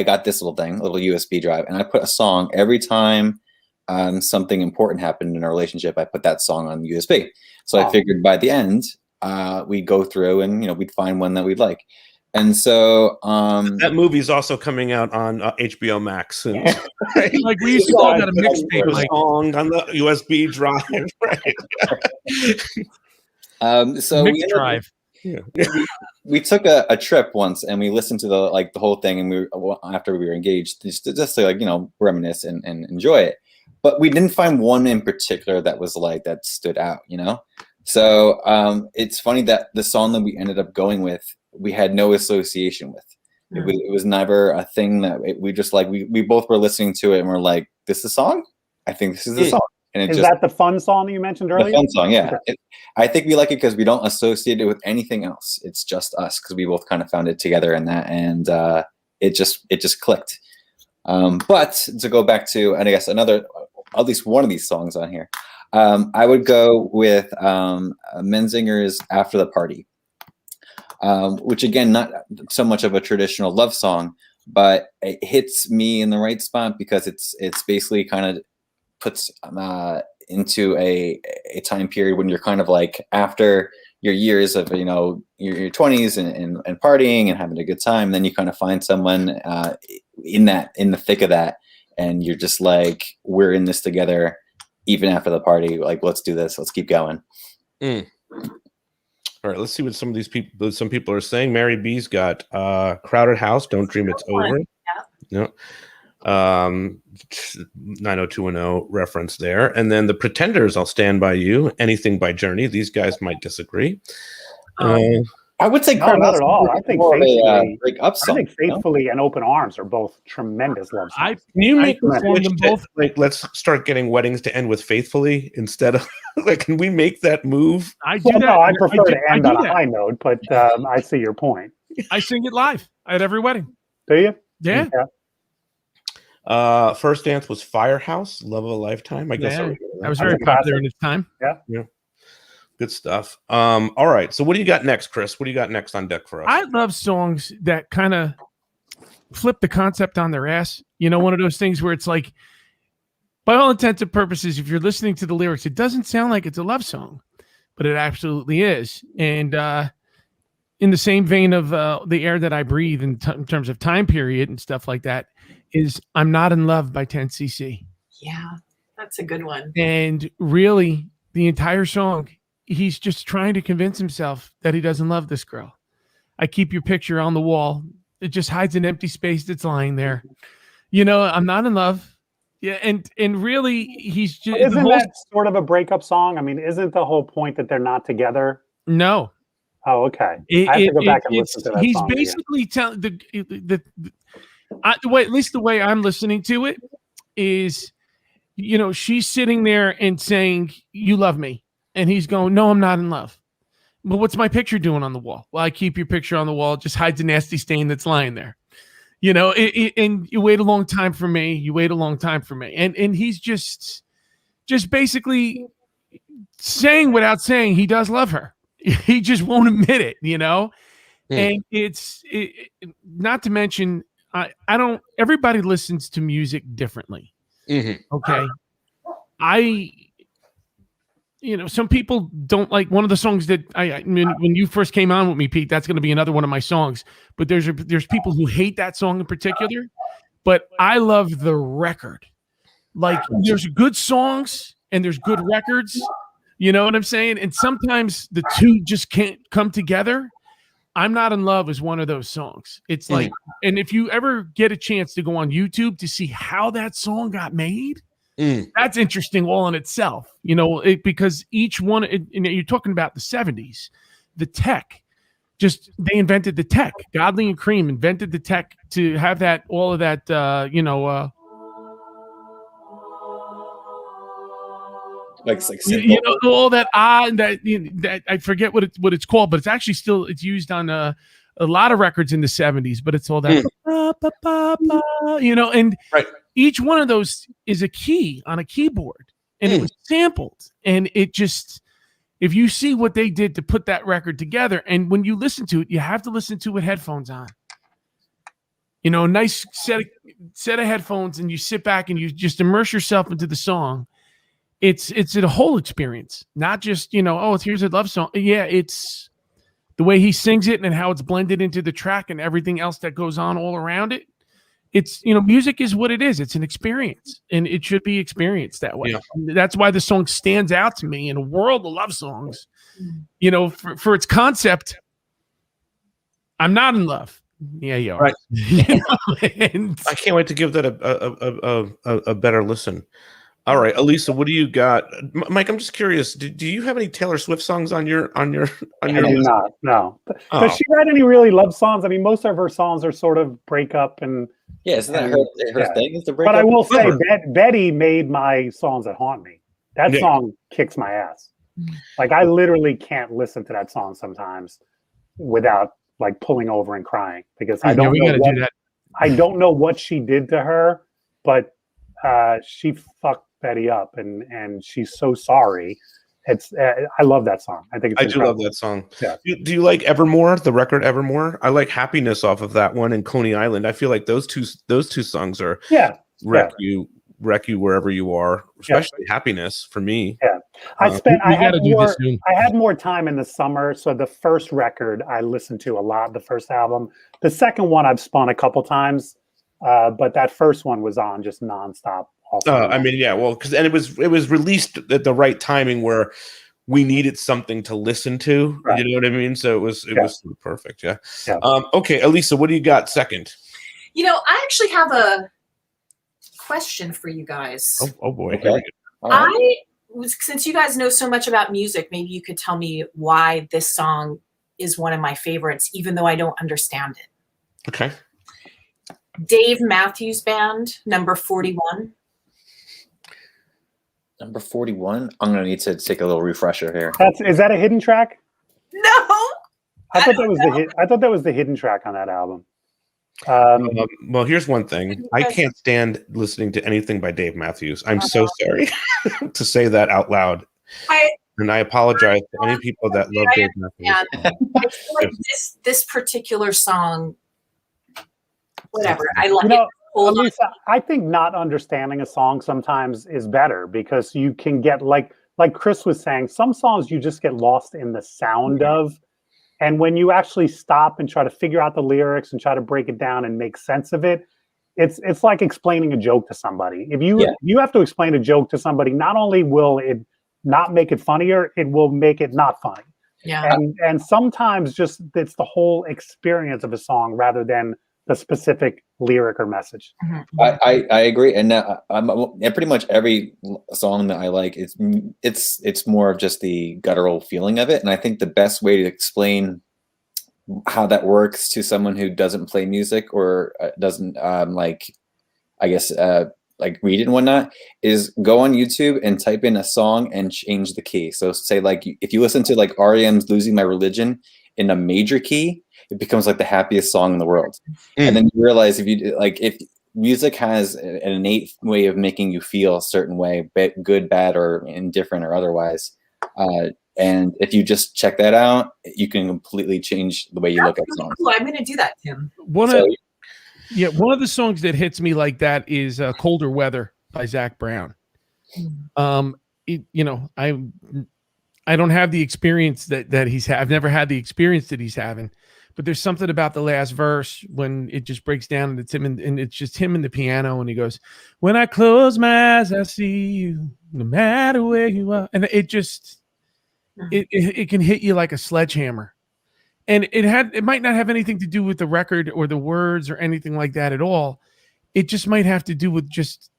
got this little thing, a little USB drive, and I put a song every time something important happened in our relationship. I put that song on USB. So I figured by the end we'd go through and we'd find one that we'd like. And so that movie's also coming out on HBO Max. And, right? Like we used to call that a mixtape. Like, song on the USB drive, right? So we took a trip once and we listened to the whole thing, and after we were engaged just to reminisce and enjoy it. But we didn't find one in particular that was like that stood out, So it's funny that the song that we ended up going with, we had no association with. It was never a thing that we just like. We both were listening to it and we're like, "This is a song? I think this is a song." And is that the fun song that you mentioned earlier? The fun song, yeah. I think we like it because we don't associate it with anything else. It's just us because we both kind of found it together in that, and it just clicked. But to go back to, and I guess at least one of these songs on here, I would go with Menzinger's "After the Party." Which again, not so much of a traditional love song, but it hits me in the right spot because it's basically kind of puts into a time period when you're kind of like after your years of your 20s and partying and having a good time. Then you kind of find someone in the thick of that, and you're just like, we're in this together, even after the party. Like, let's do this. Let's keep going. All right, let's see what some people are saying. Mary B's got Crowded House, Don't Dream It's Over. Yeah. No. 90210 reference there. And then the Pretenders, I'll Stand By You, Anything by Journey. These guys might disagree. I would say not at all. I think Faithfully and Open Arms are both tremendous love songs. Can you make them both? Like, let's start getting weddings to end with Faithfully instead of like. Can we make that move? I prefer to end on a high note, but I see your point. I sing it live at every wedding. Do you? Yeah. First Dance was Firehouse, Love of a Lifetime. I guess that was very popular in its time. Yeah. Good stuff. All right. So what do you got next, Chris? What do you got next on deck for us? I love songs that kind of flip the concept on their ass. One of those things where it's like, by all intents and purposes, if you're listening to the lyrics, it doesn't sound like it's a love song, but it absolutely is. And in the same vein of The Air That I Breathe in terms of time period and stuff like that is I'm Not in Love by 10cc. Yeah, that's a good one. And really, the entire song, he's just trying to convince himself that he doesn't love this girl. I keep your picture on the wall. It just hides an empty space that's lying there. I'm not in love. Yeah, and really, he's just... Isn't that sort of a breakup song? I mean, isn't the whole point that they're not together? No. Oh, okay. I have to go back and listen to that he's song basically telling at least the way I'm listening to it is, she's sitting there and saying, "You love me." And he's going, "No, I'm not in love." But what's my picture doing on the wall? Well, I keep your picture on the wall. It just hides a nasty stain that's lying there. And you wait a long time for me. You wait a long time for me. And he's just basically saying without saying he does love her. He just won't admit it, And it's not to mention, everybody listens to music differently. Mm-hmm. Okay. Some people don't like one of the songs that when you first came on with me, Pete, that's going to be another one of my songs, but there's people who hate that song in particular, but I love the record. Like there's good songs and there's good records. You know what I'm saying? And sometimes the two just can't come together. I'm Not in Love is one of those songs. It's like, and if you ever get a chance to go on YouTube to see how that song got made, That's interesting all in itself, because each one, you're talking about the 70s, the tech, they invented the tech. Godley and Cream invented the tech to have that, all of that, all that that I forget what it's called, but it's actually still used on a lot of records in the 70s. But it's all that, and right. Each one of those is a key on a keyboard, and it was sampled, and it just. If you see what they did to put that record together, and when you listen to it, you have to listen to it with headphones on. A nice set of headphones, and you sit back and you just immerse yourself into the song. It's a whole experience, not just here's a love song. Yeah, it's the way he sings it and how it's blended into the track and everything else that goes on all around it. It's music is what it is. It's an experience, and it should be experienced that way. Yeah. That's why the song stands out to me in a world of love songs. For its concept, I'm not in love. Yeah, you are. Right. And I can't wait to give that a better listen. All right, Elisa, what do you got? Mike, I'm just curious. Do you have any Taylor Swift songs on your I do list? not. No. Does she write any really love songs? I mean, most of her songs are sort of breakup and. Yeah, isn't that her thing? Is the breakup? But I will say, Betty made my songs that haunt me. That song kicks my ass. Like I literally can't listen to that song sometimes without like pulling over and crying because I don't know what she did to her, but she fucked Betty up, and she's so sorry. It's I love that song. I think it's incredible. Do love that song. Yeah. Do you like Evermore, the record Evermore? I like Happiness off of that one and Coney Island. I feel like those two songs are wreck you wherever you are, especially Happiness for me. Yeah. I had more time in the summer, so the first record I listened to a lot, the first album. The second one I've spun a couple times, but that first one was on just nonstop. I mean, yeah, well, because it was released at the right timing where we needed something to listen to. Right. You know what I mean? So it was perfect. Yeah. Okay, Elisa, what do you got second? I actually have a question for you guys. Oh boy. Okay. Since you guys know so much about music, maybe you could tell me why this song is one of my favorites, even though I don't understand it. Okay. Dave Matthews Band, number 41. Number 41? I'm going to need to take a little refresher here. Is that a hidden track? No. I thought that was the hidden track on that album. Well, here's one thing. I can't stand listening to anything by Dave Matthews. I'm so sorry to say that out loud. And I apologize to any people that love Dave Matthews. I feel like this particular song, whatever. I like it. Elisa, I think not understanding a song sometimes is better because you can get like Chris was saying, some songs you just get lost in the sound of. And when you actually stop and try to figure out the lyrics and try to break it down and make sense of it, it's like explaining a joke to somebody. If you have to explain a joke to somebody, not only will it not make it funnier, it will make it not funny. Yeah. And sometimes just it's the whole experience of a song rather than the specific lyric or message. I agree, and pretty much every song that I like it's more of just the guttural feeling of it, and I think the best way to explain how that works to someone who doesn't play music or doesn't read it and whatnot is go on YouTube and type in a song and change the key. So say like if you listen to like R.E.M's "Losing My Religion" in a major key, it becomes like the happiest song in the world. And then you realize if music has an innate way of making you feel a certain way, good, bad, or indifferent or otherwise. And if you just check that out, you can completely change the way you look at songs. Cool. I'm going to do that, Tim. One of the songs that hits me like that is "Colder Weather" by Zach Brown. I don't have the experience that he's had. I've never had the experience that he's having. But there's something about the last verse when it just breaks down and it's him and it's just him and the piano and he goes, "When I close my eyes, I see you, no matter where you are." And it just it can hit you like a sledgehammer. And it might not have anything to do with the record or the words or anything like that at all. It just might have to do with just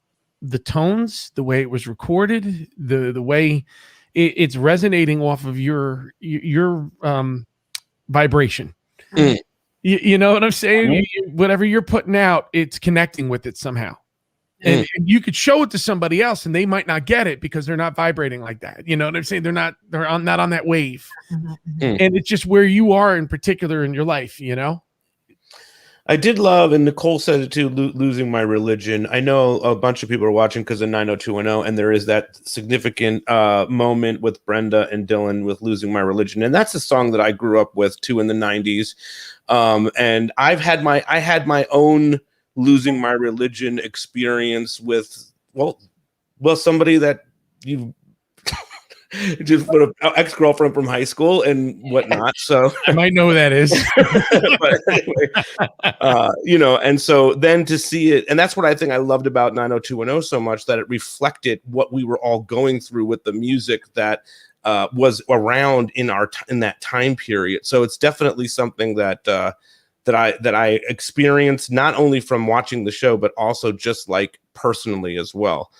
the tones, the way it was recorded, the way it's resonating off of your vibration. Mm. You know what I'm saying? Whatever you're putting out, it's connecting with it somehow. And you could show it to somebody else and they might not get it because they're not vibrating like that. You know what I'm saying? They're not on that wave. And it's just where you are in particular in your life, you know? I did love, and Nicole said it too, Losing My Religion. I know a bunch of people are watching because of 90210, and there is that significant moment with Brenda and Dylan with Losing My Religion. And that's a song that I grew up with too in the 90s. And I had my own Losing My Religion experience with, well, somebody that you just put an ex-girlfriend from high school and whatnot. So I might know who that is. But anyway, you know, and so then to see it, and that's what I think I loved about 90210 so much, that it reflected what we were all going through with the music that was around in that time period. So it's definitely something that I experienced not only from watching the show, but also just like personally as well.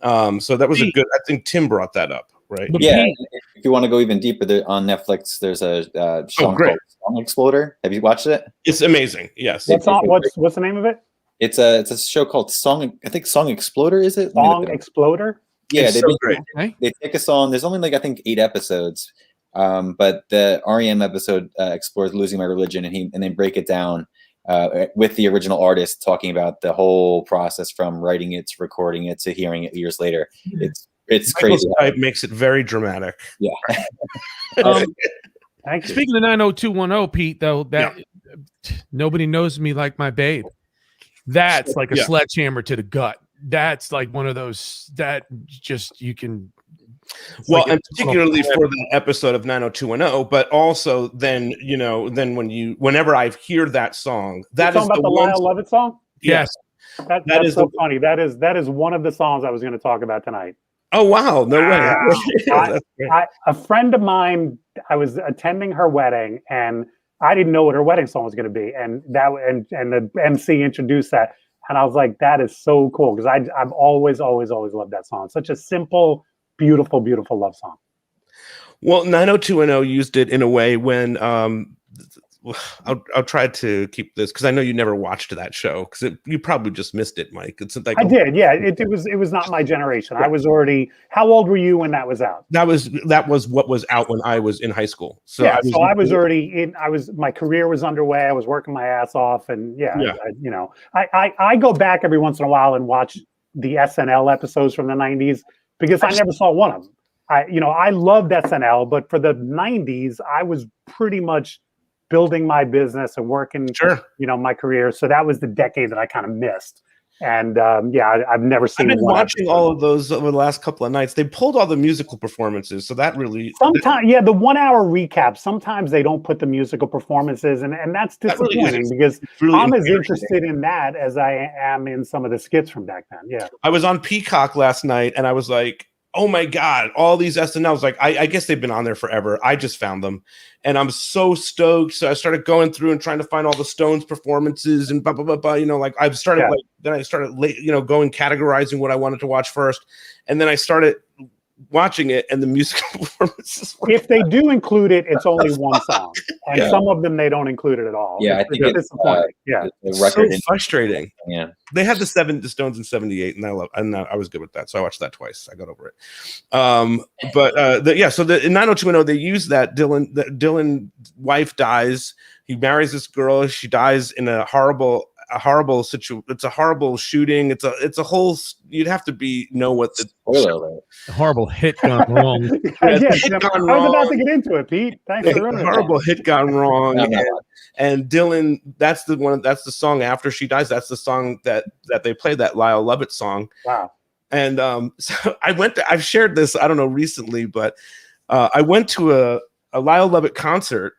So that was a good, I think Tim brought that up. Right. Yeah. If you want to go even deeper, on Netflix, there's a show called Song Exploder. Have you watched it? It's amazing. Yes. What's the name of it? It's a show called Song Exploder. Is it Song Exploder? Yeah, They take a song. There's only like I think 8 episodes, but the REM episode explores Losing My Religion, and they break it down with the original artist talking about the whole process from writing it to recording it to hearing it years later. It's crazy. Type makes it very dramatic. Yeah. Speaking of 90210, Pete, though, that Nobody Knows Me Like My Babe. That's like a sledgehammer to the gut. That's like one of those that just you can. Well, and particularly for the episode of 90210, but also then, you know, whenever I hear that song, that is about the Lyle Lovett song. Yes. That is so funny. That is one of the songs I was going to talk about tonight. Oh, wow. No way. A friend of mine, I was attending her wedding and I didn't know what her wedding song was going to be. And the MC introduced that. And I was like, that is so cool. Because I've always loved that song. Such a simple, beautiful, beautiful love song. Well, 90210 used it in a way when I'll try to keep this because I know you never watched that show because you probably just missed it, Mike. It's like I did, yeah. It was not my generation. I was already. How old were you when that was out? That was what was out when I was in high school. So yeah, I was already in. My career was underway. I was working my ass off, and I go back every once in a while and watch the SNL episodes from the 90s because I never saw one of them. I loved SNL, but for the 90s, I was pretty much building my business and working, my career. So that was the decade that I kind of missed. And I've never seen. I've been watching all of those over the last couple of nights. They pulled all the musical performances, so that really. Sometimes, the 1 hour recap. Sometimes they don't put the musical performances, and that's disappointing because I'm as interested in that as I am in some of the skits from back then. Yeah, I was on Peacock last night, and I was like, oh my God, all these SNLs, like I guess they've been on there forever. I just found them and I'm so stoked. So I started going through and trying to find all the Stones performances and blah, blah, blah, blah. Like I've started then I started going categorizing what I wanted to watch first. And then I started watching it and the musical performances. If they do include it, it's only one song. And some of them, they don't include it at all. Yeah, I think it's disappointing. It's so frustrating. Yeah. They had the Stones in 78 and I was good with that. So I watched that twice. I got over it. So in 90210, they use that Dylan wife dies. He marries this girl. She dies in a horrible situation. It's a horrible shooting. It's a whole. You'd have to know what the horrible hit gone wrong. I was about to get into it, Pete. Thanks for ruining horrible hit gone wrong. And Dylan, that's the song after she dies. That's the song that they played, that Lyle Lovett song. Wow. And so I've shared this, I don't know, recently, but I went to a Lyle Lovett concert.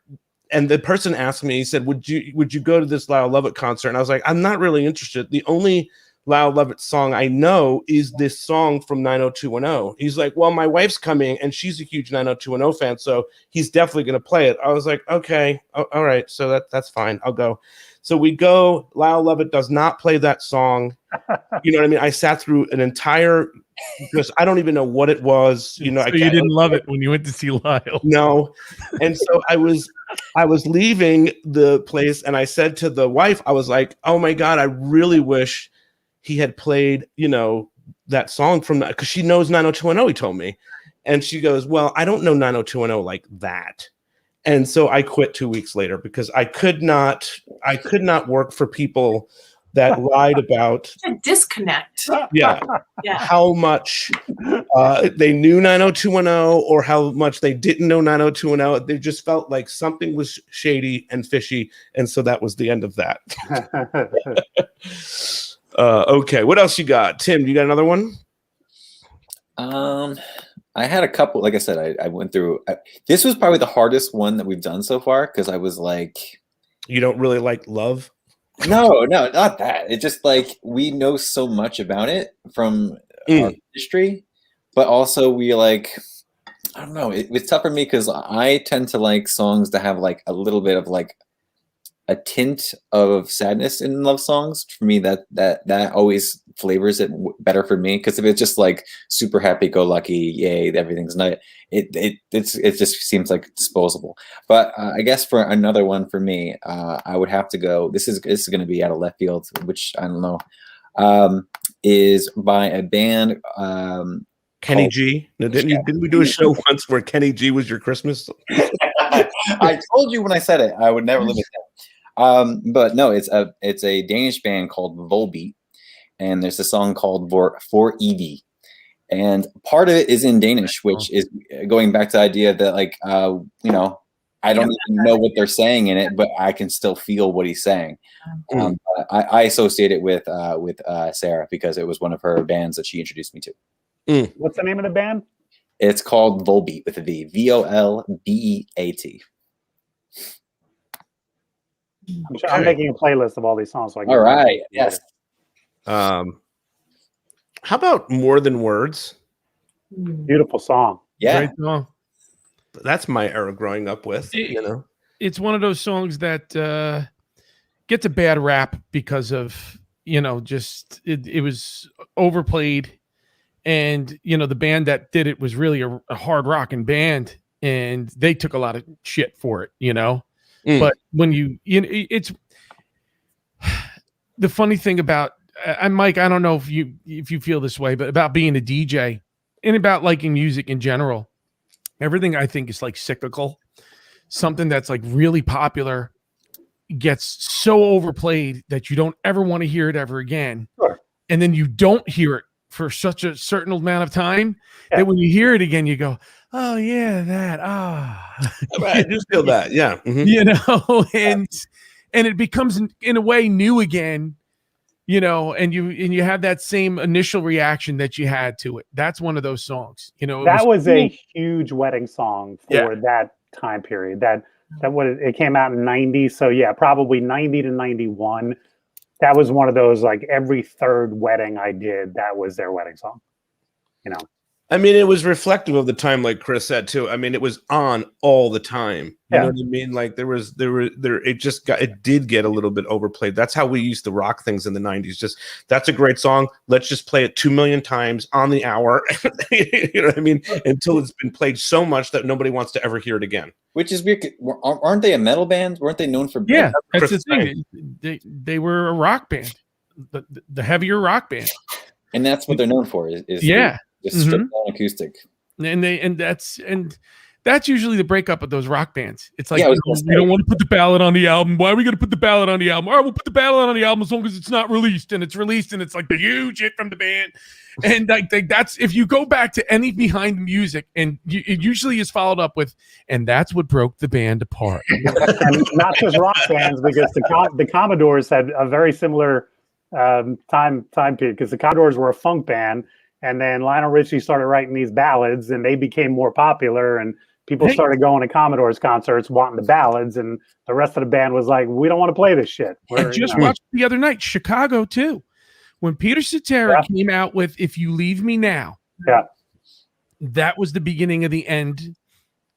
And the person asked me, he said, would you go to this Lyle Lovett concert? And I was like, I'm not really interested. The only Lyle Lovett's song I know is this song from 90210. He's like, well, my wife's coming and she's a huge 90210 fan, so he's definitely going to play it. I was like, okay, all right, so that's fine. I'll go. So we go. Lyle Lovett does not play that song. You know what I mean? I sat through an entire, because I don't even know what it was. You know, so you didn't love it when you went to see Lyle. No. And so I was leaving the place and I said to the wife, I was like, oh my God, I really wish he had played, you know, that song from, because she knows 90210, he told me. And she goes, well, I don't know 90210 like that. And so I quit 2 weeks later because I could not work for people that lied about a disconnect. Yeah. How much they knew 90210 or how much they didn't know 90210. They just felt like something was shady and fishy. And so that was the end of that. Okay. What else you got? Tim, you got another one? I had a couple. Like I said, I went through. This was probably the hardest one that we've done so far because I was like, you don't really like love? No, not that. It's just like we know so much about it from our history, but also we like, I don't know. It's tough for me because I tend to like songs that have like a little bit of like a tint of sadness in love songs. For me, that always flavors it better for me. Because if it's just like super happy-go-lucky, yay, everything's nice, it just seems like disposable. But I guess for another one for me, I would have to go. This is going to be out of left field, which I don't know. Is by a band. Kenny G. Now, didn't we do a show once where Kenny G was your Christmas? I told you when I said it, I would never live it down. But no, it's a Danish band called Volbeat, and there's a song called For Evie, and part of it is in Danish, which is going back to the idea that like you know, I don't even know what they're saying in it, but I can still feel what he's saying. I associate it with Sarah because it was one of her bands that she introduced me to. What's the name of the band? It's called Volbeat with a V. Volbeat. I'm making a playlist of all these songs. So I can all right. Yes. How about More Than Words? Beautiful song. Yeah. Great song. That's my era growing up with. You know, it's one of those songs that gets a bad rap because of, you know, just it was overplayed. And, you know, the band that did it was really a hard rocking band and they took a lot of shit for it, you know. But when you know, it's the funny thing about Mike, I don't know if you feel this way, but about being a DJ and about liking music in general, everything I think is like cyclical. Something that's like really popular gets so overplayed that you don't ever want to hear it ever again. Sure. And then you don't hear it for such a certain amount of time that when you hear it again, you go, oh yeah, that, I just feel that. Yeah. You know, and it becomes in a way new again, you know, and you have that same initial reaction that you had to it. That's one of those songs, you know. That was a huge wedding song for that time period. That it came out in 90. So yeah, probably 90 to 91. That was one of those, like every third wedding I did, that was their wedding song, you know. I mean, it was reflective of the time, like Chris said too. I mean, it was on all the time. You know what I mean? Like it did get a little bit overplayed. That's how we used to rock things in the 90s. Just, that's a great song. Let's just play it 2 million times on the hour. You know what I mean? Until it's been played so much that nobody wants to ever hear it again. Which is weird. Aren't they a metal band? Weren't they known for? Yeah, that's the thing. They were a rock band, the heavier rock band, and that's what they're known for. Is just stripped down acoustic. And that's usually the breakup of those rock bands. It's like, we don't want to put the ballad on the album. Why are we going to put the ballad on the album? All right, we'll put the ballad on the album as long as it's not released. And it's released and it's like the huge hit from the band. And like that's, if you go back to any behind the music, and it usually is followed up with, and that's what broke the band apart. And not just rock bands, because the Commodores had a very similar time period, because the Commodores were a funk band. And then Lionel Richie started writing these ballads, and they became more popular, and people started going to Commodores concerts wanting the ballads, and the rest of the band was like, we don't want to play this shit. I just watched the other night, Chicago too, When Peter Cetera came out with "If You Leave Me Now," that was the beginning of the end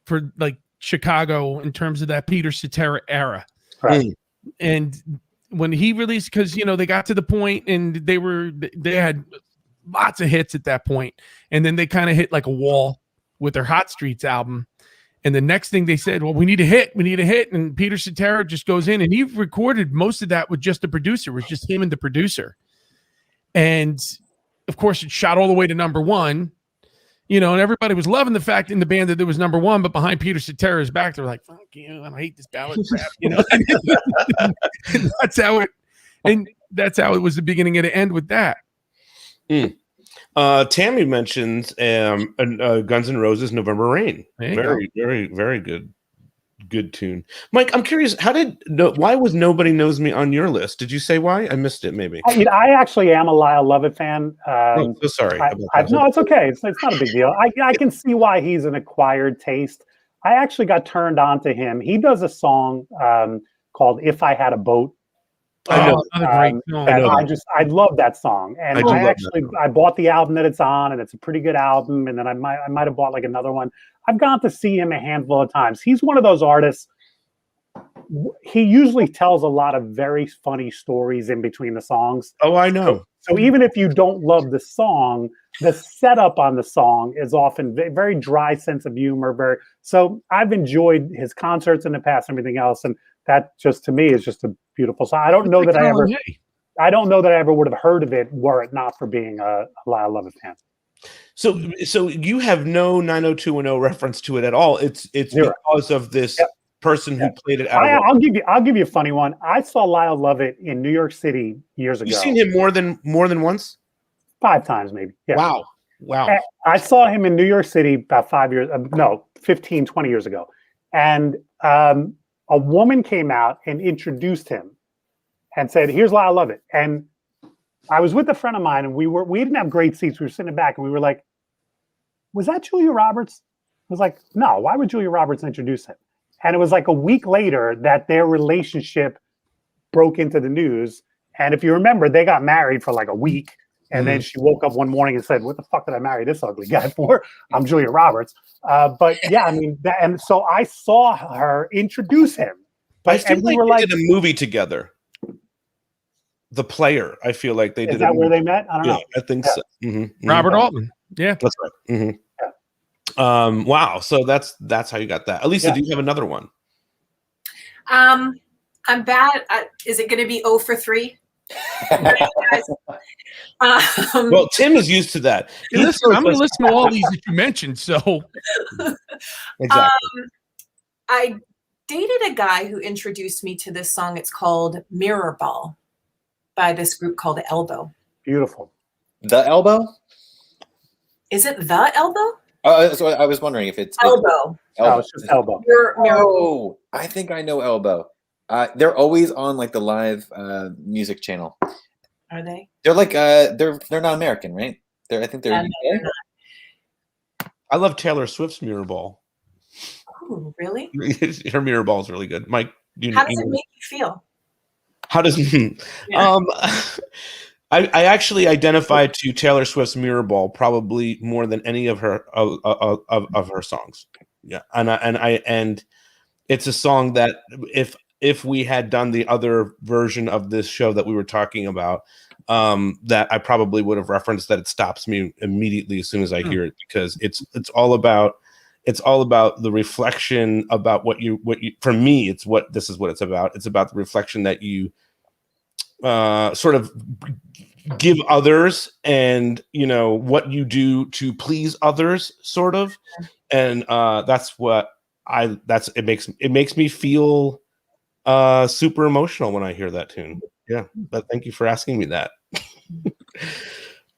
for like Chicago in terms of that Peter Cetera era. Right. And when he released, because they got to the point and they had lots of hits at that point, and then they kind of hit like a wall with their Hot Streets album. And the next thing they said, well, we need a hit. And Peter Cetera just goes in and he recorded most of that with just the producer. It was just him and the producer. And of course, it shot all the way to number one, and everybody was loving the fact in the band that it was number one, but behind Peter Cetera's back, they're like, fuck you, I hate this ballad crap, that's how it was the beginning and the end with that. Tammy mentions Guns N' Roses "November Rain." Very, very, very good tune. Mike, I'm curious, why was Nobody Knows Me on your list? Did you say why? I missed it, maybe. I actually am a Lyle Lovett fan. So sorry. No, it's okay. It's not a big deal. I can see why he's an acquired taste. I actually got turned on to him. He does a song called "If I Had a Boat." I know. I love that song, and I bought the album that it's on, and it's a pretty good album. And then I might have bought like another one. I've gone to see him a handful of times. He's one of those artists. He usually tells a lot of very funny stories in between the songs. Oh, I know. So even if you don't love the song, the setup on the song is often very dry sense of humor. So I've enjoyed his concerts in the past and everything else, and that just to me is just a beautiful song. I don't know that I ever would have heard of it were it not for being a Lyle Lovett fan. So you have no 90210 reference to it at all. It's Zero. Because of this person who played it out. I'll give you a funny one. I saw Lyle Lovett in New York City years ago. You've seen him more than once? 5 times maybe. Yeah. Wow. I saw him in New York City about 15, 20 years ago. And a woman came out and introduced him and said, "Here's Lyle Lovett." And I was with a friend of mine, and we didn't have great seats. We were sitting back, and we were like, "Was that Julia Roberts?" I was like, "No, why would Julia Roberts introduce him?" And it was like a week later that their relationship broke into the news. And if you remember, they got married for like a week. And then she woke up one morning and said, "What the fuck did I marry this ugly guy for? I'm Julia Roberts." But yeah, I mean, and so I saw her introduce him. I feel like they did a movie together. The Player. I feel like they did. Is that where they met? I don't know. I think so. Mm-hmm. Robert Altman. Yeah, that's right. Mm-hmm. Yeah. Wow. So that's how you got that. Elisa, do you have another one? I'm bad. Is it going to be 0 for 3? Well, Tim is used to that. Listen, I'm going to listen to all these that you mentioned. So, exactly. I dated a guy who introduced me to this song. It's called "Mirror Ball" by this group called Elbow. Beautiful. The Elbow? Is it The Elbow? So I was wondering if it's Elbow. Oh, it's just Elbow. Oh, I think I know Elbow. They're always on like the live music channel. Are they? They're like they're not American, right? I think they're. No, they're not. I love Taylor Swift's Mirror Ball. Oh, really? Her Mirror Ball is really good. Mike, how does it make you feel? How does I actually identify to Taylor Swift's Mirror Ball probably more than any of her of her songs. Yeah, and it's a song that if we had done the other version of this show that we were talking about, that I probably would have referenced, that it stops me immediately as soon as I hear it, because it's all about the reflection about what you for me, this is what it's about. It's about the reflection that you sort of give others, and what you do to please others, sort of. And it makes me feel super emotional when I hear that tune. Yeah, but thank you for asking me that.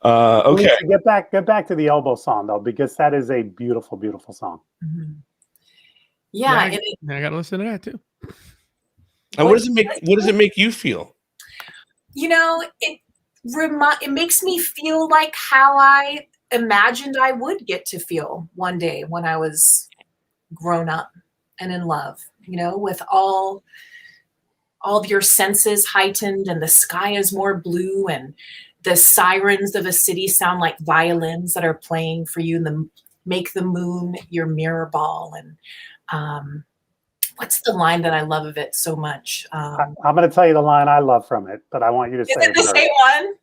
Okay, get back to the Elbow song though, because that is a beautiful, beautiful song. Mm-hmm. Yeah, I gotta listen to that too. And what does it make you feel? It makes me feel like how I imagined I would get to feel one day when I was grown up and in love, with all of your senses heightened, and the sky is more blue, and the sirens of a city sound like violins that are playing for you, and make the moon your mirror ball. And what's the line that I love of it so much? I'm going to tell you the line I love from it, but I want you to say is it the first. same one?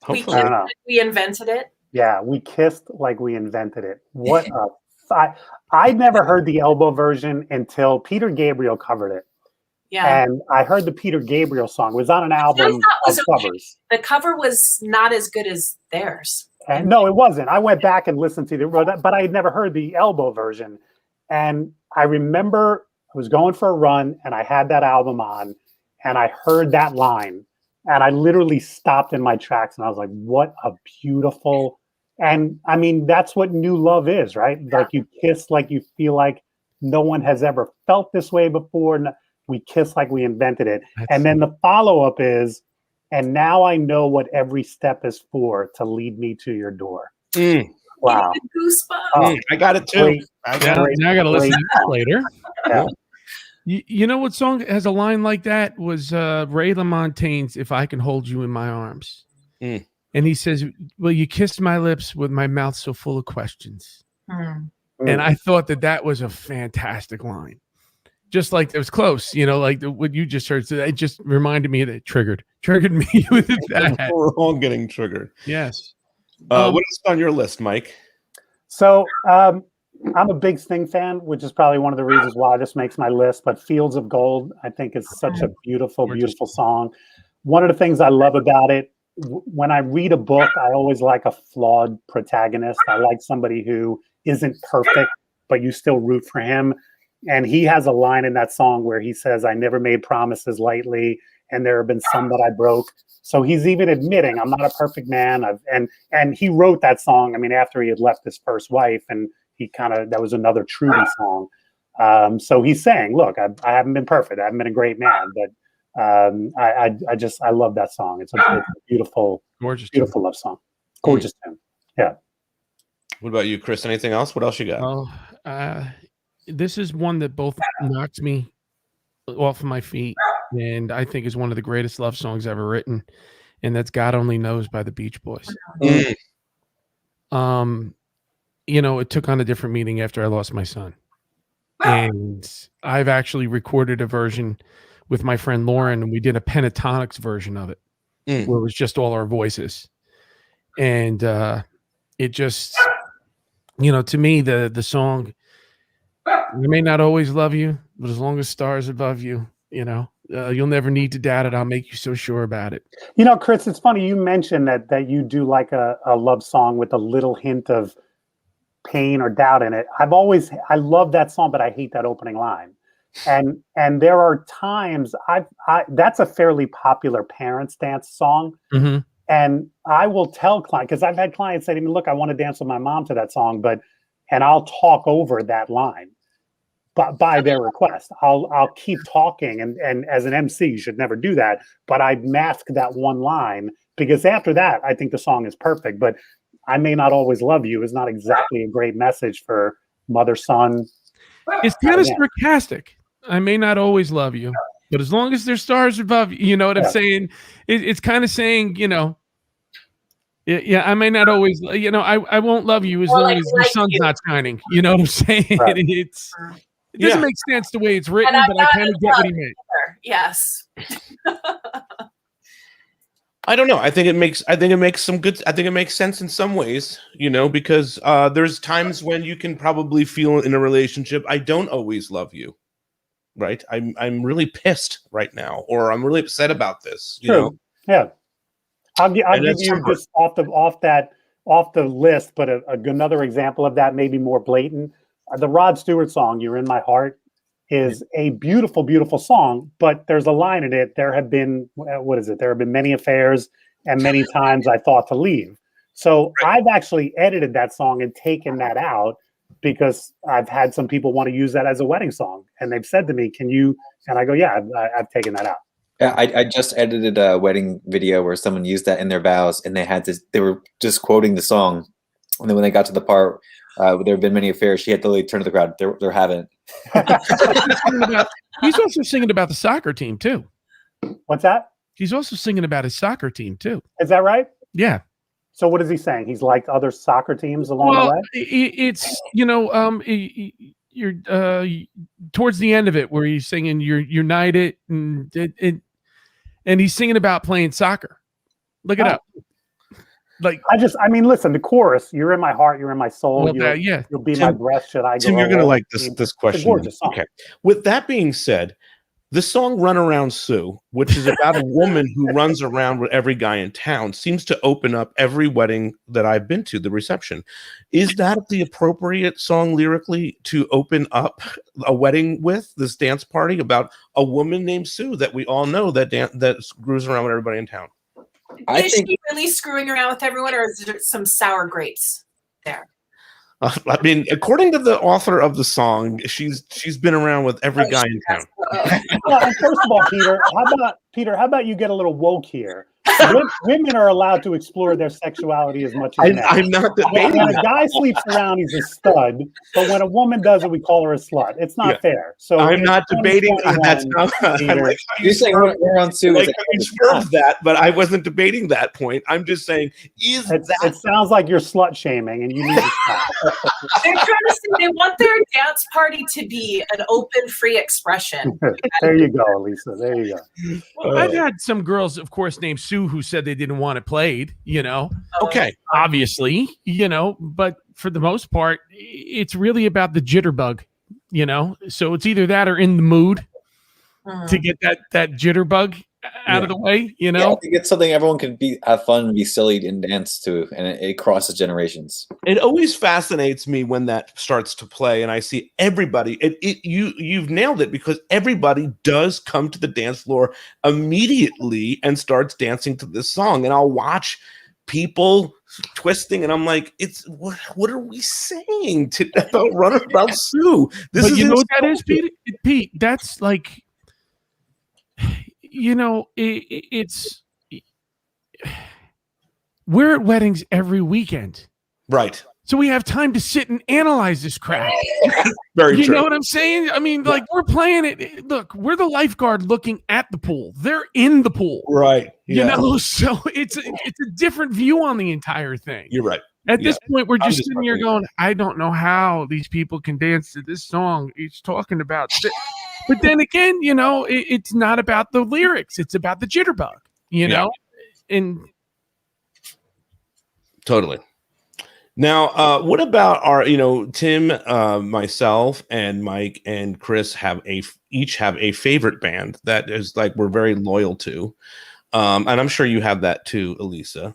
Hopefully. I don't know. We invented it. Yeah, we kissed like we invented it. What I never heard the elbow version until Peter Gabriel covered it. Yeah. And I heard the Peter Gabriel song. It was on an album of covers. The cover was not as good as theirs. And no, it wasn't. I went back and listened to but I had never heard the elbow version. And I remember I was going for a run and I had that album on and I heard that line and I literally stopped in my tracks and I was like, what a beautiful. And I mean, that's what new love is, right? Yeah. Like you kiss like you feel like no one has ever felt this way before. We kiss like we invented it. And then the follow-up is, and now I know what every step is for to lead me to your door. Wow. Goosebumps. I got it too. Now I got to listen to it later. Yeah. You know what song has a line like that? Was Ray LaMontagne's "If I Can Hold You in My Arms." And he says, well, you kissed my lips with my mouth so full of questions. And I thought that was a fantastic line. Just like it was close, you know, like what you just heard. So it just reminded me that triggered me with that. We're all getting triggered. Yes. What is on your list, Mike? So I'm a big Sting fan, which is probably one of the reasons why this makes my list. But Fields of Gold, I think, is such a beautiful, beautiful song. One of the things I love about it, when I read a book, I always like a flawed protagonist. I like somebody who isn't perfect, but you still root for him. And he has a line in that song where he says, I never made promises lightly, and there have been some that I broke. So he's even admitting I'm not a perfect man. And he wrote that song, I mean, after he had left his first wife, and that was another Trudy song. So he's saying, look, I haven't been perfect. I haven't been a great man, but I love that song. It's a beautiful, gorgeous, beautiful love song. Gorgeous tune. Yeah. What about you, Chris? Anything else? What else you got? Oh, this is one that both knocks me off of my feet, and I think is one of the greatest love songs ever written, and that's "God Only Knows" by the Beach Boys. You know, it took on a different meaning after I lost my son, and I've actually recorded a version with my friend Lauren, and we did a pentatonics version of it, where it was just all our voices, and it just, you know, to me, the song. I may not always love you, but as long as stars above you, you know, you'll never need to doubt it. I'll make you so sure about it. You know, Chris, it's funny you mentioned that you do like a love song with a little hint of pain or doubt in it. I love that song, but I hate that opening line. And there are times that's a fairly popular parents dance song. Mm-hmm. And I will tell clients, because I've had clients say to me, look, I want to dance with my mom to that song, and I'll talk over that line. But by their request, I'll keep talking, and as an MC, you should never do that. But I mask that one line, because after that, I think the song is perfect. But I may not always love you is not exactly a great message for mother son. It's kind of sarcastic. I may not always love you, but as long as there's stars above you, you know what I'm saying? It's kind of saying, you know, yeah, I may not always, you know, I won't love you as long as the sun's not shining. You know what I'm saying? Right. It doesn't make sense the way it's written, but I kind of get what he meant. Yes. I don't know. I think it makes sense in some ways, you know, because there's times when you can probably feel in a relationship, I don't always love you. Right. I'm really pissed right now, or I'm really upset about this. You know? Yeah. I'll give you just off the list, but another example of that, maybe more blatant. The Rod Stewart song, You're in My Heart, is a beautiful, beautiful song, but there's a line in it. There have been, there have been many affairs and many times I thought to leave. So I've actually edited that song and taken that out because I've had some people want to use that as a wedding song. And they've said to me, can you? And I go, yeah, I've taken that out. Yeah, I just edited a wedding video where someone used that in their vows, and they were just quoting the song. And then when they got to the part, there have been many affairs, she had to turn to the crowd. They're having it. He's also singing about the soccer team too. What's that? He's also singing about his soccer team too. Is that right? Yeah. So what is he saying? He's liked other soccer teams along the way? It's you're towards the end of it where he's singing "You're United" and he's singing about playing soccer. Look it up. Like I mean, listen, the chorus, "You're in my heart, you're in my soul, well, you'll be Tim, my breath should I go." Tim, you're gonna like this It's a question. gorgeous song. Okay. With that being said, the song "Run Around Sue," which is about a woman who runs around with every guy in town, seems to open up every wedding that I've been to, the reception. Is that the appropriate song lyrically to open up a wedding with, this dance party about a woman named Sue that we all know that screws around with everybody in town? Is she really screwing around with everyone, or is there some sour grapes there? I mean, according to the author of the song, she's been around with every guy in town. Well, and first of all, Peter, how about you get a little woke here? Women are allowed to explore their sexuality as much as men. I'm not debating when that. a guy sleeps around, he's a stud, but when a woman does it, we call her a slut. It's not fair. So I'm not debating. That's not. Peter, You're saying we're on Sue. Like you swerved that, but I wasn't debating that point. I'm just saying, it sounds like you're slut shaming, and you need to stop. They're trying to say they want their dance party to be an open, free expression. There you go, Elisa. There you go. Well, I've had some girls, of course, named Sue who said they didn't want it played, Okay. obviously, but for the most part, it's really about the jitterbug, so it's either that or in the mood to get that jitterbug out of the way, Yeah, I think it's something everyone can have fun and be silly and dance to, and it crosses generations. It always fascinates me when that starts to play and I see everybody. You've nailed it, because everybody does come to the dance floor immediately and starts dancing to this song. And I'll watch people twisting, and I'm like, what are we saying about Run About Sue? This is what that is, Pete. That's like, it's we're at weddings every weekend, right? So we have time to sit and analyze this crap. Very you true. know what I'm saying? I mean, like, we're playing it. Look, we're the lifeguard looking at the pool. They're in the pool, right? Yeah. So it's a different view on the entire thing. You're right. At this point, we're just sitting here going, I don't know how these people can dance to this song. It's talking about this. But then again, it's not about the lyrics. It's about the jitterbug, and totally. Now, what about our, Tim, myself, and Mike and Chris each have a favorite band that is like we're very loyal to, and I'm sure you have that too, Elisa.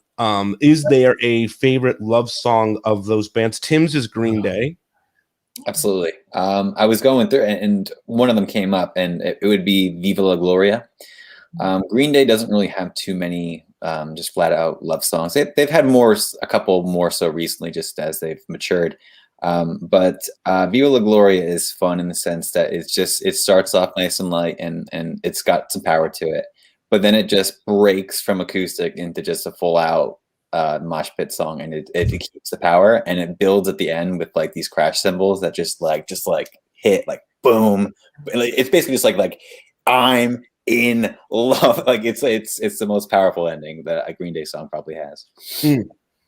Is there a favorite love song of those bands? Tim's is Green Day. Absolutely. I was going through, and one of them came up, and it would be "Viva La Gloria." Green Day doesn't really have too many just flat out love songs. They've had a couple more so recently, just as they've matured. But "Viva La Gloria" is fun in the sense that it starts off nice and light, and it's got some power to it, but then it just breaks from acoustic into just a full out mosh pit song, and it keeps the power, and it builds at the end with like these crash cymbals that just hit like boom. It's basically just like I'm in love. Like it's the most powerful ending that a Green Day song probably has.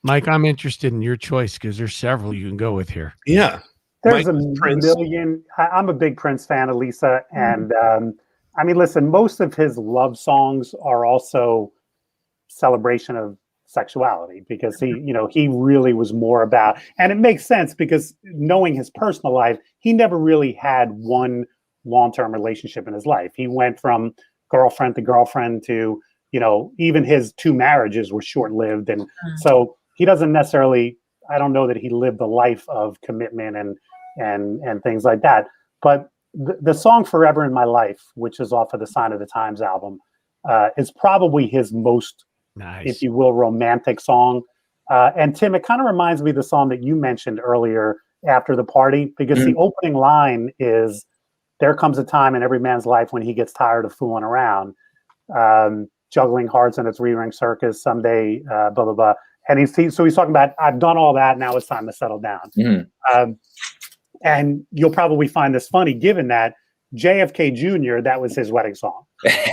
Mike, I'm interested in your choice because there's several you can go with here. Yeah, there's a million. I'm a big Prince fan, Elisa, and I mean, listen, most of his love songs are also celebration of sexuality, because he really was more about, and it makes sense because knowing his personal life, he never really had one long-term relationship in his life. He went from girlfriend to girlfriend to, even his 2 marriages were short-lived. And so he doesn't necessarily, I don't know that he lived a life of commitment and things like that. But the song "Forever in My Life," which is off of the Sign of the Times album, is probably his most, nice, if you will, romantic song. And Tim, it kind of reminds me of the song that you mentioned earlier, "After the Party," because the opening line is, "There comes a time in every man's life when he gets tired of fooling around, juggling hearts in its re-ring circus someday, blah, blah, blah." And he's talking about, "I've done all that. Now it's time to settle down." And you'll probably find this funny, given that JFK Jr., that was his wedding song.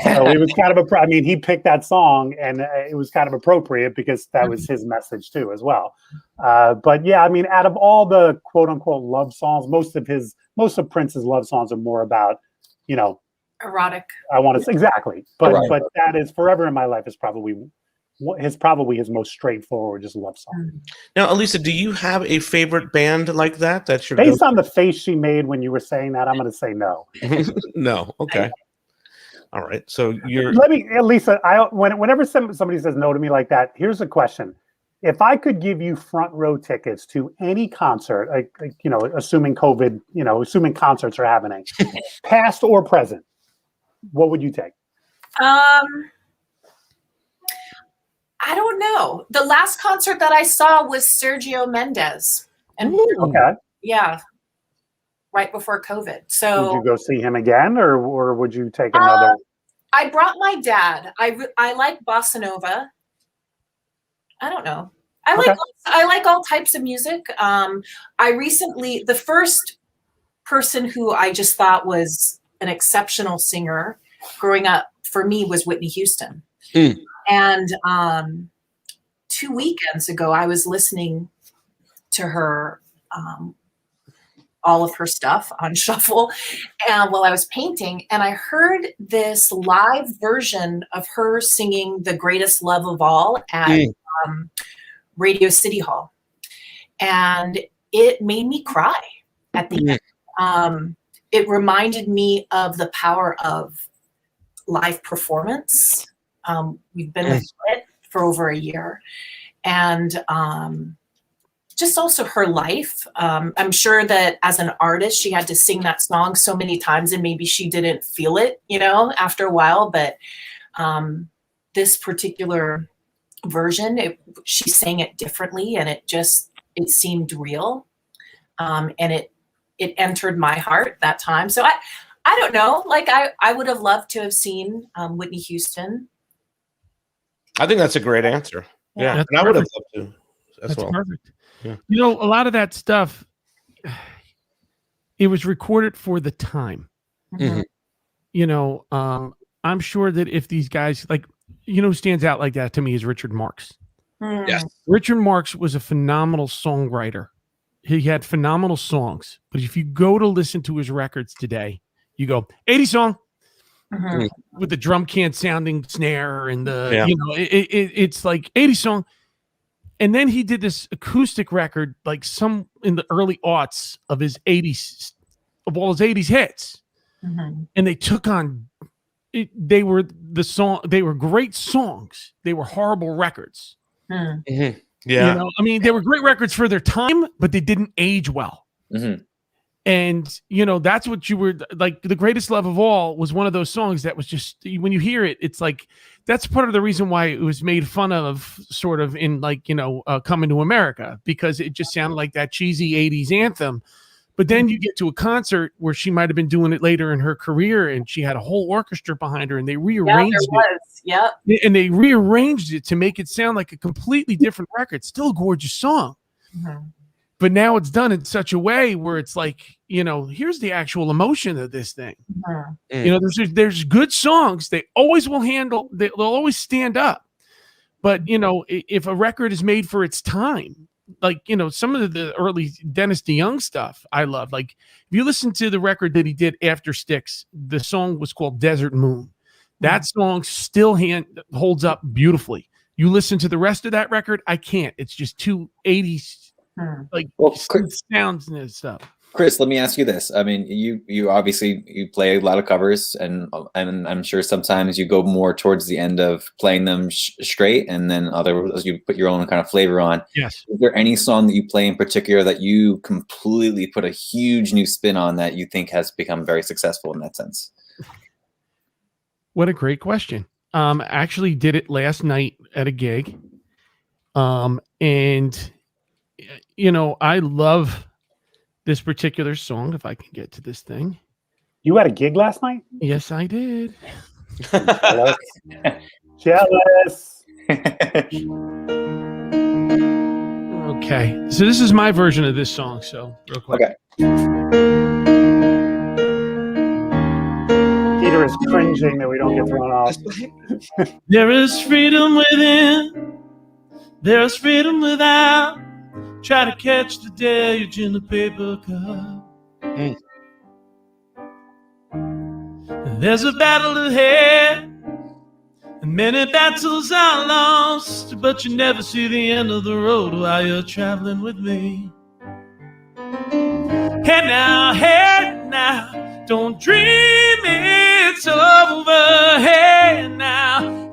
So it was kind of he picked that song, and it was kind of appropriate because that was his message too, as well. But yeah, I mean, out of all the quote unquote love songs, most of Prince's love songs are more about, erotic. I want to say exactly, but Right. but that is Forever in My Life is probably his most straightforward just love song. Now, Elisa, do you have a favorite band like that? That's your Based on the face she made when you were saying that, I'm going to say no. No. Okay. All right. So you're. Let me, Lisa. Whenever somebody says no to me like that, here's a question: if I could give you front row tickets to any concert, assuming COVID, assuming concerts are happening, past or present, what would you take? I don't know. The last concert that I saw was Sergio Mendes, and Okay. yeah, right before COVID. So Would you go see him again, or would you take another? I brought my dad. I like bossa nova. I don't know. I like all types of music. The first person who I just thought was an exceptional singer growing up for me was Whitney Houston. And 2 weekends ago, I was listening to her, all of her stuff on shuffle, and while I was painting, and I heard this live version of her singing "The Greatest Love of All" at Radio City Hall, and it made me cry at the end. It reminded me of the power of live performance. We've been with it for over a year, and just also her life. I'm sure that as an artist, she had to sing that song so many times, and maybe she didn't feel it, after a while. But this particular version, she sang it differently, and it seemed real, and it entered my heart that time. So I don't know. Like I would have loved to have seen Whitney Houston. I think that's a great answer. Yeah, That's and I would have perfect. loved to as That's well. perfect. Yeah. A lot of that stuff, it was recorded for the time. Mhm. I'm sure that if these guys, who stands out like that to me is Richard Marx. Yes. Richard Marx was a phenomenal songwriter. He had phenomenal songs, but if you go to listen to his records today, you go 80 song with the drum can sounding snare and it's like 80 song. And then he did this acoustic record, like some in the early aughts of his 80s, of all his 80s hits. And they took on it. They were great songs. They were horrible records. Yeah. They were great records for their time, but they didn't age well. And, that's what you were like. The Greatest Love of All was one of those songs that was just, when you hear it, it's like, that's part of the reason why it was made fun of sort of in Coming to America, because it just sounded like that cheesy 80s anthem. But then you get to a concert where she might have been doing it later in her career, and she had a whole orchestra behind her, and they rearranged it. Yep. And they rearranged it to make it sound like a completely different record. Still a gorgeous song. But now it's done in such a way where it's like, here's the actual emotion of this thing. There's good songs. They always will handle, they'll always stand up. But, if a record is made for its time, some of the early Dennis DeYoung stuff I love. Like, if you listen to the record that he did after Styx, the song was called Desert Moon. That song still holds up beautifully. You listen to the rest of that record, I can't. It's just too 80s. Sounds and stuff. Chris, let me ask you this. I mean, you obviously play a lot of covers, and I'm sure sometimes you go more towards the end of playing them straight, and then others you put your own kind of flavor on. Yes. Is there any song that you play in particular that you completely put a huge new spin on that you think has become very successful in that sense? What a great question. Actually did it last night at a gig. And I love this particular song. If I can get to this thing. You had a gig last night? Yes, I did. Jealous. Okay. So this is my version of this song. So real quick. Okay. Peter's cringing that we don't get thrown off. There is freedom within, there is freedom without. Try to catch the deluge in the paper cup. There's a battle ahead, and many battles are lost, but you never see the end of the road while you're traveling with me. Hey now, don't dream it's over. Hey now,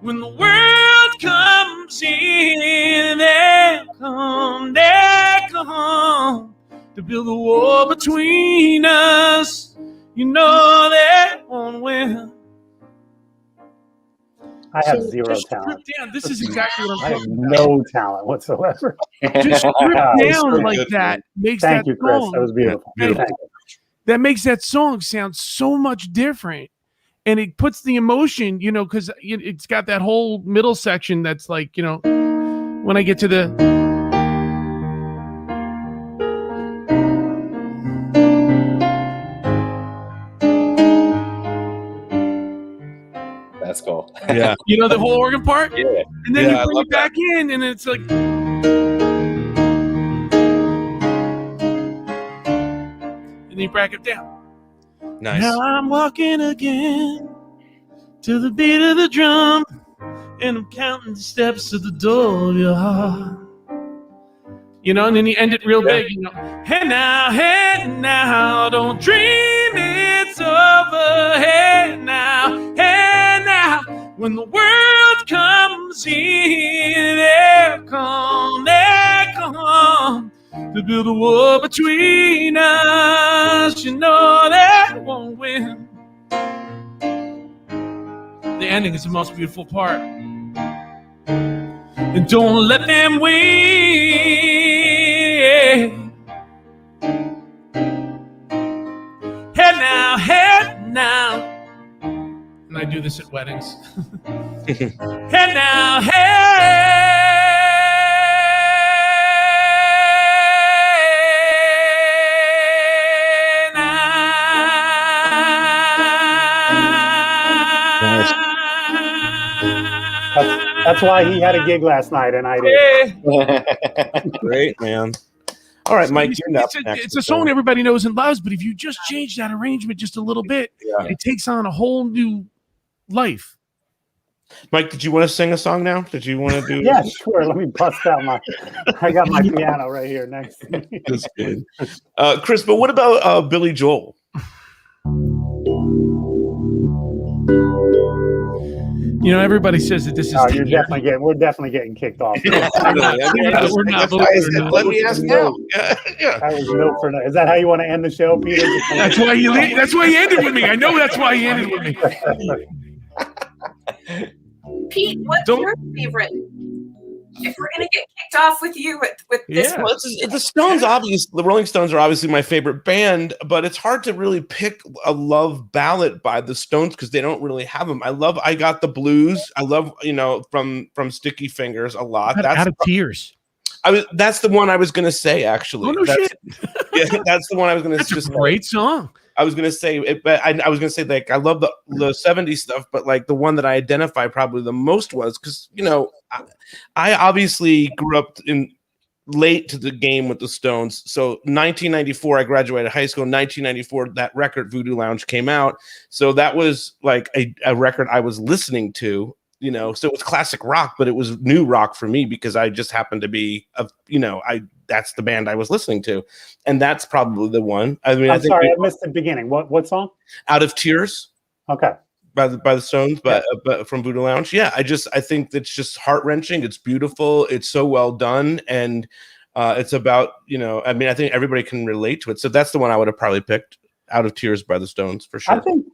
when the world comes in, they come to build a war between us. You know they won't win. I have zero talent. Down. This is exactly what I I'm have talking about. no talent whatsoever. Just strip down so like good, that makes Thank that you, Chris. song. That was beautiful. Beautiful. Thank you. That makes that song sound so much different, and it puts the emotion, because it's got that whole middle section that's like, when I get to the. That's cool. Yeah. The whole organ part? Yeah. And then Yeah, I you bring love it back in, and it's like. And you break it down. Nice. Now I'm walking again to the beat of the drum, and I'm counting the steps to the door of your heart. And then you end it real big. Hey now, don't dream it's over. Hey now, when the world comes in, they come to build a war between us. You know they won't win. The ending is the most beautiful part. And don't let them win. Hey now. And I do this at weddings. Hey now, That's why he had a gig last night and I did. Great, man. All right, Mike, you're up next. It's a song everybody knows and loves, but if you just change that arrangement just a little bit, it takes on a whole new life. Mike, did you want to sing a song now? Did you want to do? Yeah, sure. Let me bust out I got my piano right here next to me. That's good. Chris, but what about Billy Joel? Everybody says that this is. We're definitely getting kicked off. We're not. Let me ask now. Yeah. That was no for no. Is that how you want to end the show, Peter? That's why you ended with me. I know that's why you ended with me. Pete, what's your favorite? If we're gonna get kicked off with you with this one. Well, the Stones, obviously, the Rolling Stones are obviously my favorite band, but it's hard to really pick a love ballad by the Stones because they don't really have them. I Got the Blues. I love, from Sticky Fingers a lot. Out of Tears. That's the one I was gonna say, actually. Oh no shit! Yeah, that's the one I was gonna. That's a great song. I was gonna say it, but I was gonna say like I love the 70s stuff, but like the one that I identify probably the most was because I obviously grew up in late to the game with the Stones. So 1994, I graduated high school. 1994, that record Voodoo Lounge came out. So that was like a record I was listening to. So it was classic rock, but it was new rock for me because I just happened to be that's the band I was listening to. And that's probably the one. I mean, I'm sorry, I missed the beginning. What song? Out of Tears. Okay. By the Stones, but from Voodoo Lounge. Yeah, I think it's just heart-wrenching. It's beautiful. It's so well done. And it's about, I think everybody can relate to it. So that's the one I would have probably picked, Out of Tears by the Stones, for sure. I think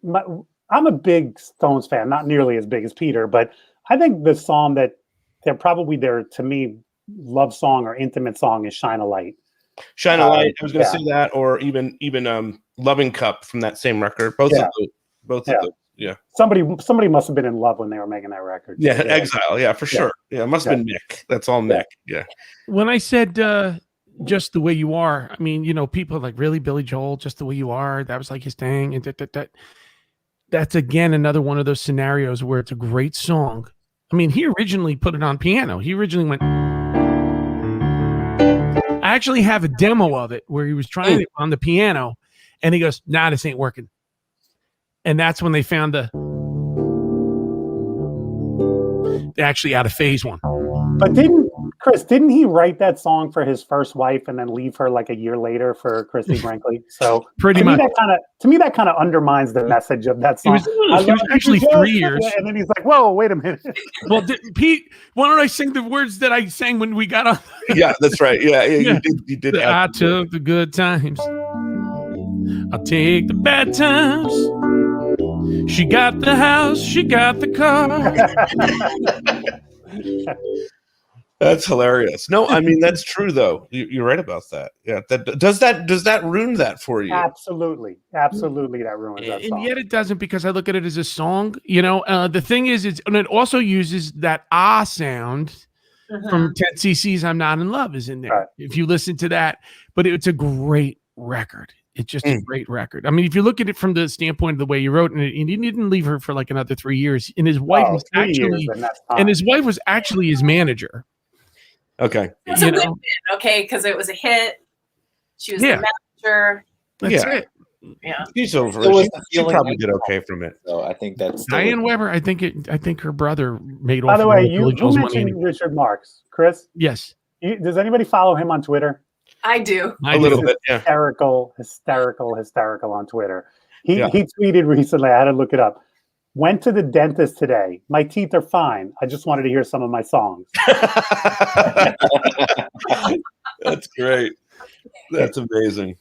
I'm a big Stones fan, not nearly as big as Peter, but I think the song that they're probably their, to me, love song or intimate song is Shine a Light. Shine a Light. I was going to say that, or even Loving Cup from that same record. Both of those. Yeah. Somebody must have been in love when they were making that record. Yeah, Exile. Yeah, for sure. Yeah, it must have been Mick. That's all Mick. Yeah. When I said Just the Way You Are, I mean, people are like, really, Billy Joel, Just the Way You Are? That was like his thing. And that's again another one of those scenarios where it's a great song. I mean, he originally put it on piano. He originally went. I actually have a demo of it where he was trying it on the piano, and he goes, "Nah, this ain't working." And that's when they found the actually out of phase one. But didn't he write that song for his first wife and then leave her like a year later for Christy Brinkley? So Pretty much. To me, that kind of undermines the message of that song. It was actually 3 years. And then he's like, "Whoa, wait a minute." Well, Pete, why don't I sing the words that I sang when we got on? Yeah, that's right. Yeah. You did. I took the good times. I'll take the bad times. She got the house. She got the car. That's hilarious. No, I mean that's true though. You're right about that. Yeah. Does that ruin that for you? Absolutely, that ruins that song. And yet it doesn't, because I look at it as a song. The thing is, and it also uses that sound from 10cc's "I'm Not in Love" is in there. Right. If you listen to that, but it's a great record. It's just a great record. I mean, if you look at it from the standpoint of the way you wrote it, and he didn't leave her for like another 3 years, and his wife was actually his manager. Okay. It's a win-win, okay, because it was a hit. She was the manager. That's it. Yeah. She's over. She probably did okay from it. So I think that's Diane Weber. I think her brother made. By the way, you mentioned money. Richard Marx, Chris. Yes. Does anybody follow him on Twitter? I do. A little bit. Yeah. Hysterical on Twitter. He tweeted recently. I had to look it up. Went to the dentist today. My teeth are fine. I just wanted to hear some of my songs. That's great. That's amazing.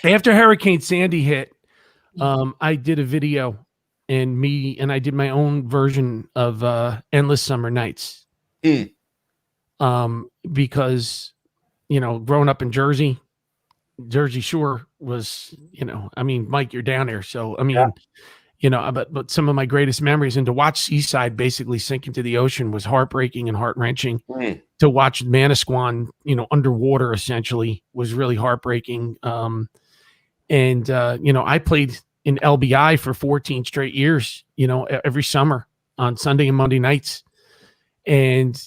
After Hurricane Sandy hit, I did a video, and I did my own version of "Endless Summer Nights." Because, growing up in Jersey Shore was, I mean, Mike, you're down there, so I mean. But some of my greatest memories, and to watch Seaside basically sink into the ocean was heartbreaking and heart-wrenching. To watch Manasquan, underwater essentially was really heartbreaking. I played in LBI for 14 straight years, every summer on Sunday and Monday nights. And,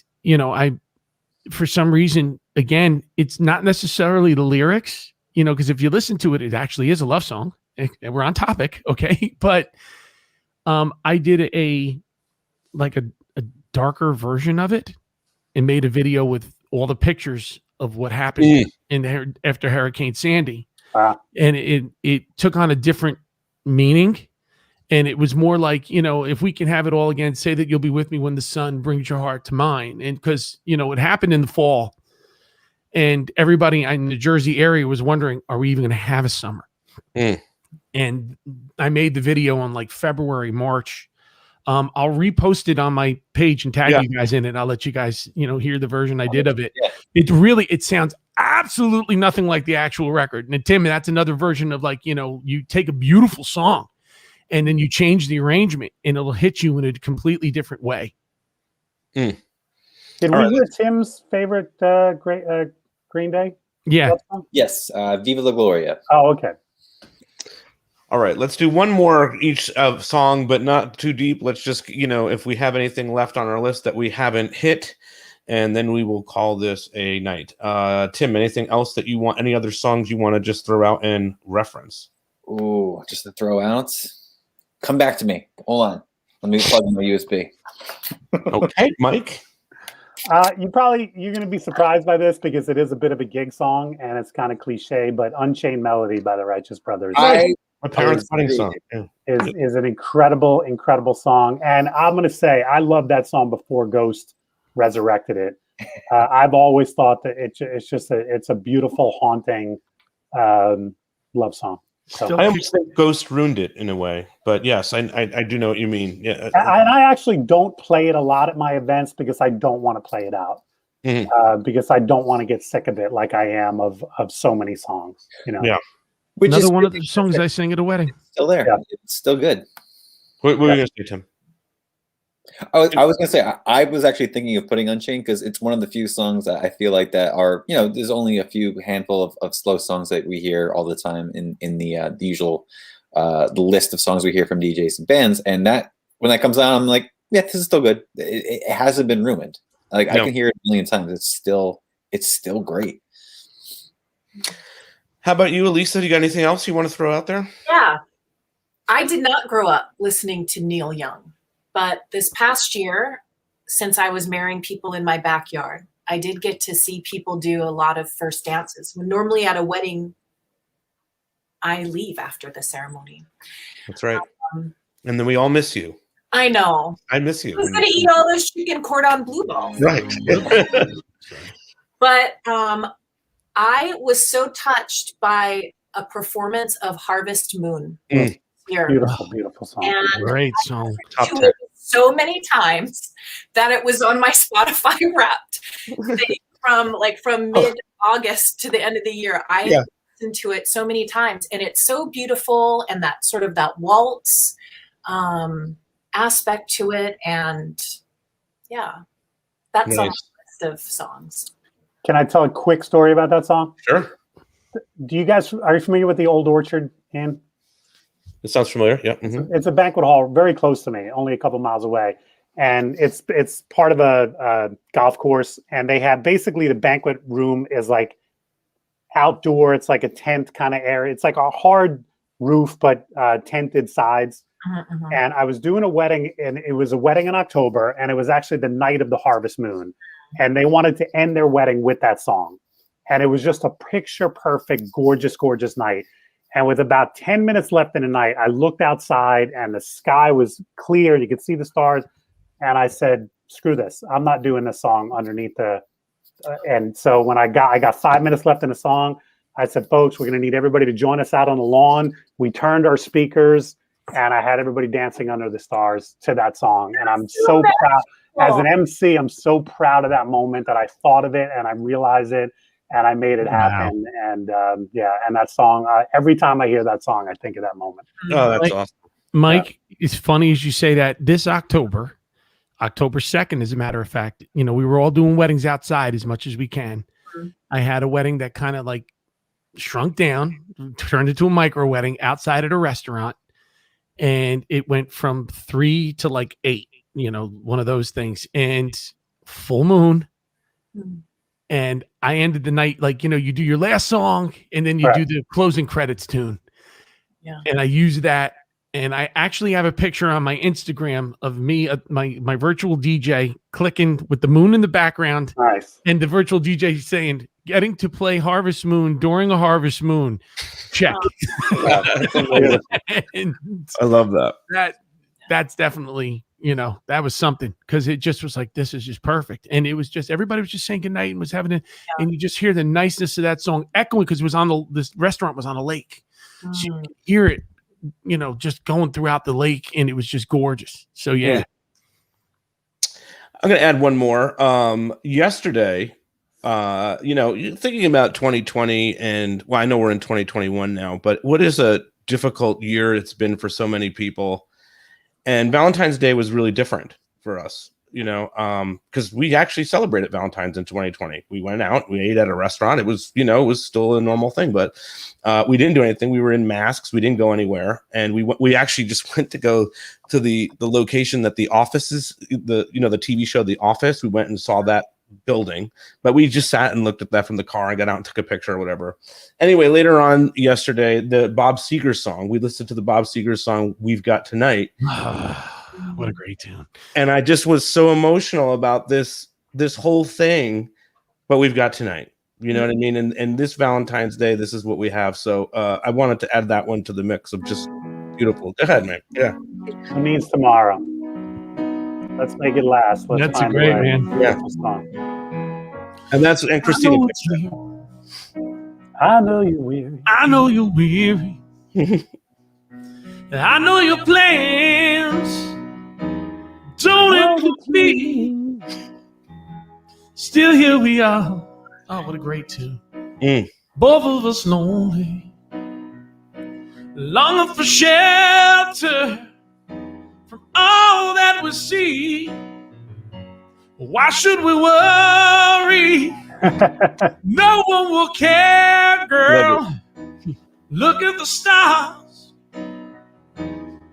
for some reason, again, it's not necessarily the lyrics, because if you listen to it, it actually is a love song. And we're on topic, okay? But I did a darker version of it and made a video with all the pictures of what happened after Hurricane Sandy. Wow. And it took on a different meaning. And it was more like, if we can have it all again, say that you'll be with me when the sun brings your heart to mine. And because, it happened in the fall, and everybody in the Jersey area was wondering, are we even going to have a summer? And I made the video on like February, March. I'll repost it on my page and tag you guys in it. I'll let you guys, hear the version I did of it. Yeah. It sounds absolutely nothing like the actual record. And Tim, that's another version of like, you take a beautiful song and then you change the arrangement and it'll hit you in a completely different way. Did we hear Tim's favorite Green Day? Yeah. Yes. Viva la Gloria. Oh, okay. All right, let's do one more each song, but not too deep. Let's just, if we have anything left on our list that we haven't hit, and then we will call this a night. Tim, anything else that you want? Any other songs you want to just throw out and reference? Ooh, just to throw out? Come back to me. Hold on. Let me plug in my USB. Okay, Mike. You're going to be surprised by this because it is a bit of a gig song and it's kind of cliche, but Unchained Melody by the Righteous Brothers. My parents' wedding song is an incredible song, and I'm going to say I love that song before Ghost resurrected it. I've always thought that it's a beautiful, haunting love song. So, I almost think Ghost ruined it in a way, but yes, I do know what you mean. Yeah, and I actually don't play it a lot at my events because I don't want to play it out. Because I don't want to get sick of it like I am of so many songs. Yeah. Which Another is one of the songs I sang at a wedding. Still there. Yeah. It's still good. What were you going to say, Tim? I was going to say, I was actually thinking of putting Unchained because it's one of the few songs that I feel like that are, there's only a few handful of slow songs that we hear all the time in the usual the list of songs we hear from DJs and bands, and that when that comes out, I'm like, yeah, this is still good. It hasn't been ruined. Like I can hear it a million times. It's still great. How about you, Elisa? You got anything else you want to throw out there? Yeah. I did not grow up listening to Neil Young, but this past year, since I was marrying people in my backyard, I did get to see people do a lot of first dances. When normally at a wedding, I leave after the ceremony. That's right. And then we all miss you. I know. I miss you. Who's going to eat all those chicken cordon bleu balls? Right. But I was so touched by a performance of Harvest Moon. Here. Beautiful song. And Great song. Top to 10. it so many times that it was on my Spotify Wrapped from mid-August to the end of the year. I listened to it so many times, and it's so beautiful, and that sort of that waltz aspect to it, and that's on the list of songs. Can I tell a quick story about that song? Sure. Are you familiar with the Old Orchard Inn? It sounds familiar. Yeah. Mm-hmm. It's a banquet hall very close to me, only a couple miles away. And it's part of a golf course. And they have basically the banquet room is like outdoor. It's like a tent kind of area. It's like a hard roof, but tented sides. Mm-hmm. And I was doing a wedding, and it was a wedding in October, and it was actually the night of the Harvest Moon. And they wanted to end their wedding with that song. And it was just a picture perfect, gorgeous, gorgeous night. And with about 10 minutes left in the night, I looked outside and the sky was clear. You could see the stars. And I said, screw this. I'm not doing this song underneath the. And so when I got 5 minutes left in the song, I said, folks, we're going to need everybody to join us out on the lawn. We turned our speakers, and I had everybody dancing under the stars to that song. And I'm so proud. As an MC, I'm so proud of that moment that I thought of it and I realized it. And I made it happen. Wow. And and that song, every time I hear that song, I think of that moment. Oh, that's awesome. Mike, it's funny as you say that. This October 2nd, as a matter of fact, we were all doing weddings outside as much as we can. Mm-hmm. I had a wedding that kind of like shrunk down, turned into a micro wedding outside at a restaurant. And it went from 3 to like 8, one of those things. And full moon. Mm-hmm. And I ended the night like, you do your last song and then you do the closing credits tune. Yeah. And I use that. And I actually have a picture on my Instagram of me, my virtual DJ clicking with the moon in the background. Nice. And the virtual DJ saying, getting to play Harvest Moon during a Harvest Moon. Check. I love that. That's definitely, that was something, because it just was like, this is just perfect. And it was just, everybody was just saying goodnight and was having it. Yeah. And you just hear the niceness of that song echoing, because it was this restaurant was on a lake. Mm. So you could hear it, just going throughout the lake, and it was just gorgeous. So, yeah. I'm going to add one more. Yesterday, thinking about 2020 and I know we're in 2021 now, but what is a difficult year it's been for so many people. And Valentine's Day was really different for us, because we actually celebrated Valentine's in 2020. We went out, we ate at a restaurant. It was, it was still a normal thing, but we didn't do anything. We were in masks. We didn't go anywhere. And we actually just went to go to the location that The Office is, the TV show, The Office. We went and saw that building, but we just sat and looked at that from the car and got out and took a picture or whatever. Anyway, later on yesterday, the Bob Seger song, we listened to the Bob Seger song, We've Got Tonight. What a great tune. And I just was so emotional about this whole thing, but we've got tonight. You know what I mean? And this Valentine's Day, this is what we have. So I wanted to add that one to the mix of just beautiful. Go ahead, man. Yeah. It means tomorrow. Let's make it last. That's a great, man. Yeah. And Christina. I know you're weary. I know you're weary. I know your plans don't include me. Still here we are. Oh, what a great tune. Both of us lonely, longing for shelter from all that we see. Why should we worry? No one will care, girl. Look at the stars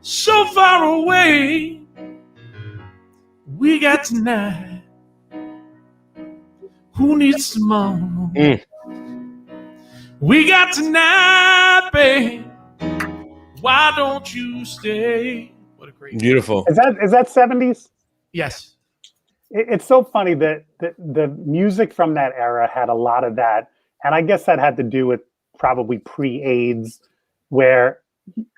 so far away. We got tonight. Who needs tomorrow? We got tonight, babe. Why don't you stay? What a great Beautiful. Is that 70s? Yes. It's so funny that the music from that era had a lot of that. And I guess that had to do with probably pre-AIDS, where,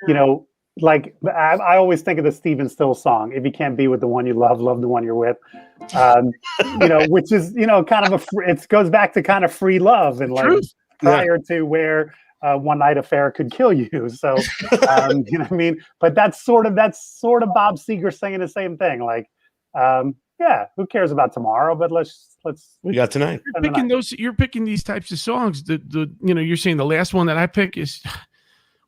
you know, like I always think of the Stephen Stills song, "If you can't be with the one you love, love the one you're with," you know, which is, you know, kind of it goes back to kind of free love and like prior to where one night affair could kill you. So, you know what I mean? But that's sort of Bob Seger saying the same thing. Like, yeah, who cares about tomorrow? But let's we got tonight. You're picking these types of songs. The you know, you're saying the last one that I pick is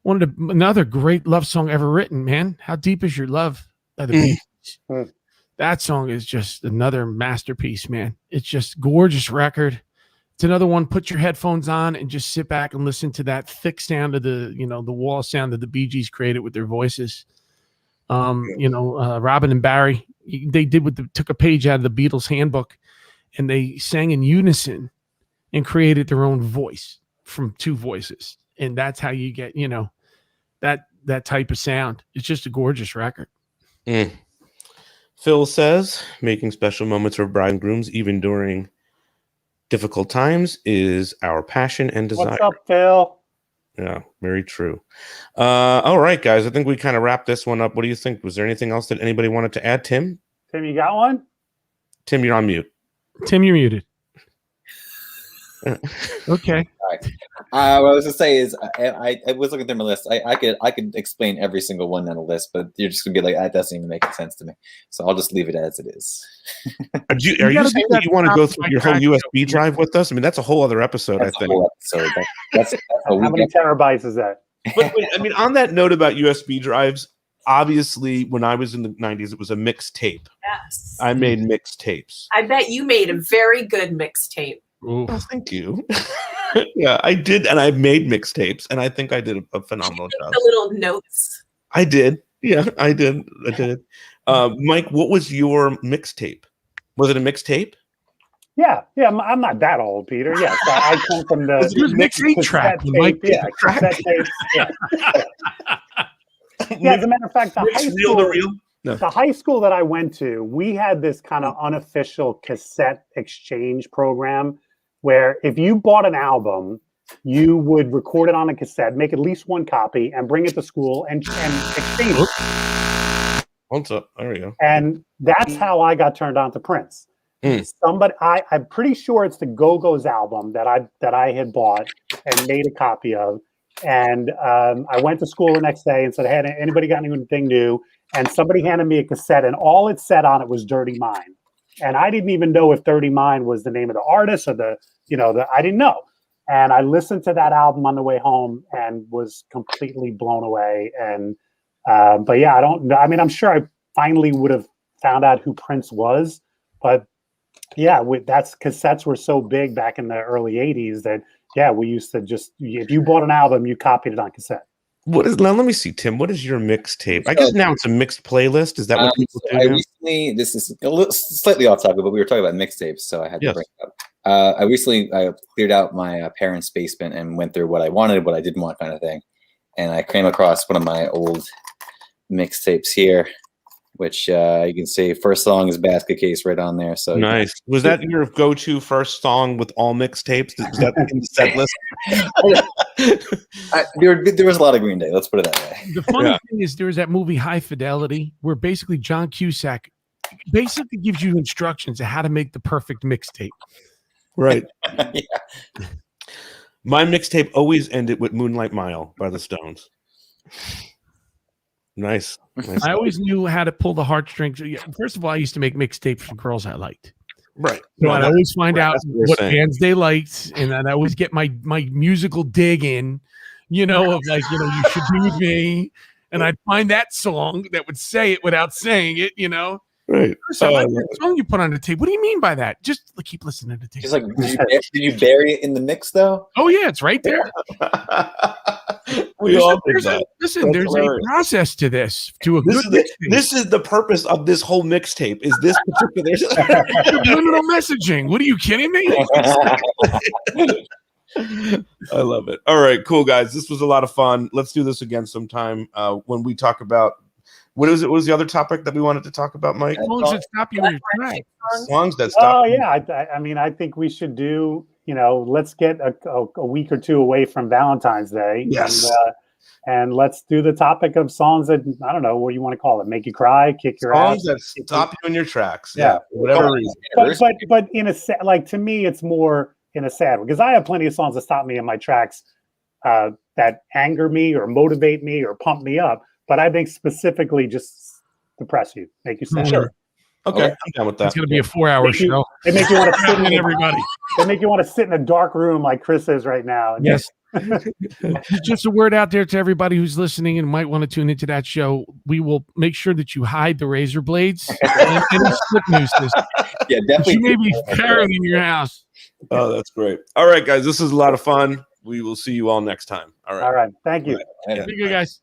another great love song ever written, man. How Deep Is Your Love by the Beatles. That song is just another masterpiece, man. It's just gorgeous record. It's another one. Put your headphones on and just sit back and listen to that thick sound of the wall sound that the Bee Gees created with their voices. You know, Robin and Barry, they took a page out of the Beatles handbook and they sang in unison and created their own voice from two voices. And that's how you get, you know, that type of sound. It's just a gorgeous record. Phil says, making special moments for bride and grooms, even during difficult times, is our passion and desire. What's up, Phil? Yeah, very true. All right, guys. I think we kind of wrapped this one up. What do you think? Was there anything else that anybody wanted to add? Tim, you got one? Tim, you're on mute. Tim, you're muted. Okay. All right. What I was gonna say is, I was looking through my list. I could explain every single one on the list, but you're just gonna be like, that doesn't even make sense to me. So I'll just leave it as it is. Are you saying that you want to go through your whole USB drive with us? I mean, that's a whole other episode. That's I think. A whole episode. That's how many terabytes is that? But I mean, on that note about USB drives, obviously, when I was in the 90s, it was a mixtape. Yes. I made mixtapes. I bet you made a very good mixtape. Oh, thank you. Yeah, I did, and I made mixtapes, and I think I did a phenomenal job. The little notes. I did. Yeah, I did. Mike, what was your mixtape? Was it a mixtape? Yeah. I'm not that old, Peter. Yes, I come from the mixtape track. Tape, cassette tapes. Yeah. Yeah, as a matter of fact, the high school that I went to, we had this kind of unofficial cassette exchange program where if you bought an album, you would record it on a cassette, make at least one copy, and bring it to school and exchange it. What's up? There we go. And that's how I got turned on to Prince. I'm pretty sure it's the Go-Go's album that I had bought and made a copy of. And I went to school the next day and said, "Hey, anybody got anything new?" And somebody handed me a cassette, and all it said on it was "Dirty Mind." And I didn't even know if "Dirty Mind" was the name of the artist or I didn't know. And I listened to that album on the way home and was completely blown away. And but yeah, I don't know. I mean, I'm sure I finally would have found out who Prince was, but yeah, cassettes were so big back in the early 80s that we used to just, if you bought an album, you copied it on cassette. Now let me see, Tim, what is your mixtape? I guess now it's a mixed playlist. Is that what people do? This is a little slightly off topic, but we were talking about mixtapes, so I had to bring it up. I recently cleared out my parents' basement and went through what I wanted, what I didn't want, kind of thing. And I came across one of my old mixtapes here, which you can see first song is Basket Case right on there. So nice. Was that your go-to first song with all mixtapes? Was that in the set list? There was a lot of Green Day. Let's put it that way. The funny thing is, there was that movie High Fidelity, where basically John Cusack basically gives you instructions on how to make the perfect mixtape. Right. My mixtape always ended with "Moonlight Mile" by the Stones. Nice. I always knew how to pull the heartstrings. First of all, I used to make mixtapes for girls I liked. Right. So I'd always find out what bands they liked, and I'd always get my musical dig in, of like, "You Should Be With Me," and I'd find that song that would say it without saying it, Right. Listen, I like that song you put on the tape. What do you mean by that? Just keep listening to the tape. He's like, did you bury it in the mix though? Oh yeah, it's right there. We all did that. Listen, there's a process to this. To a This good this is the purpose of this whole mixtape. Is this particular subliminal messaging? What are you kidding me? I love it. All right, cool guys. This was a lot of fun. Let's do this again sometime when we talk about what was the other topic that we wanted to talk about, Mike? Songs that stop you in your tracks. Songs that stop. Oh yeah, I mean, I think we should do. Let's get a week or two away from Valentine's Day. Yes. And let's do the topic of songs that, I don't know, what do you want to call it? Make you cry, kick your ass. Songs that stop you in your tracks. Yeah. Whatever reason. But in a like to me, it's more in a sad one because I have plenty of songs that stop me in my tracks that anger me or motivate me or pump me up. But I think specifically just depress you, make you sad. Sure. Okay, I'm down with that. It's going to be a 4-hour show. They make you want to sit in everybody. They make you want to sit in a dark room like Chris is right now. Yes. Just a word out there to everybody who's listening and might want to tune into that show. We will make sure that you hide the razor blades and any slip nooses. Yeah, definitely. You may be carrying in your house. Oh, that's great. All right, guys, this is a lot of fun. We will see you all next time. All right. All right. Thank you. Yeah. Be good, guys.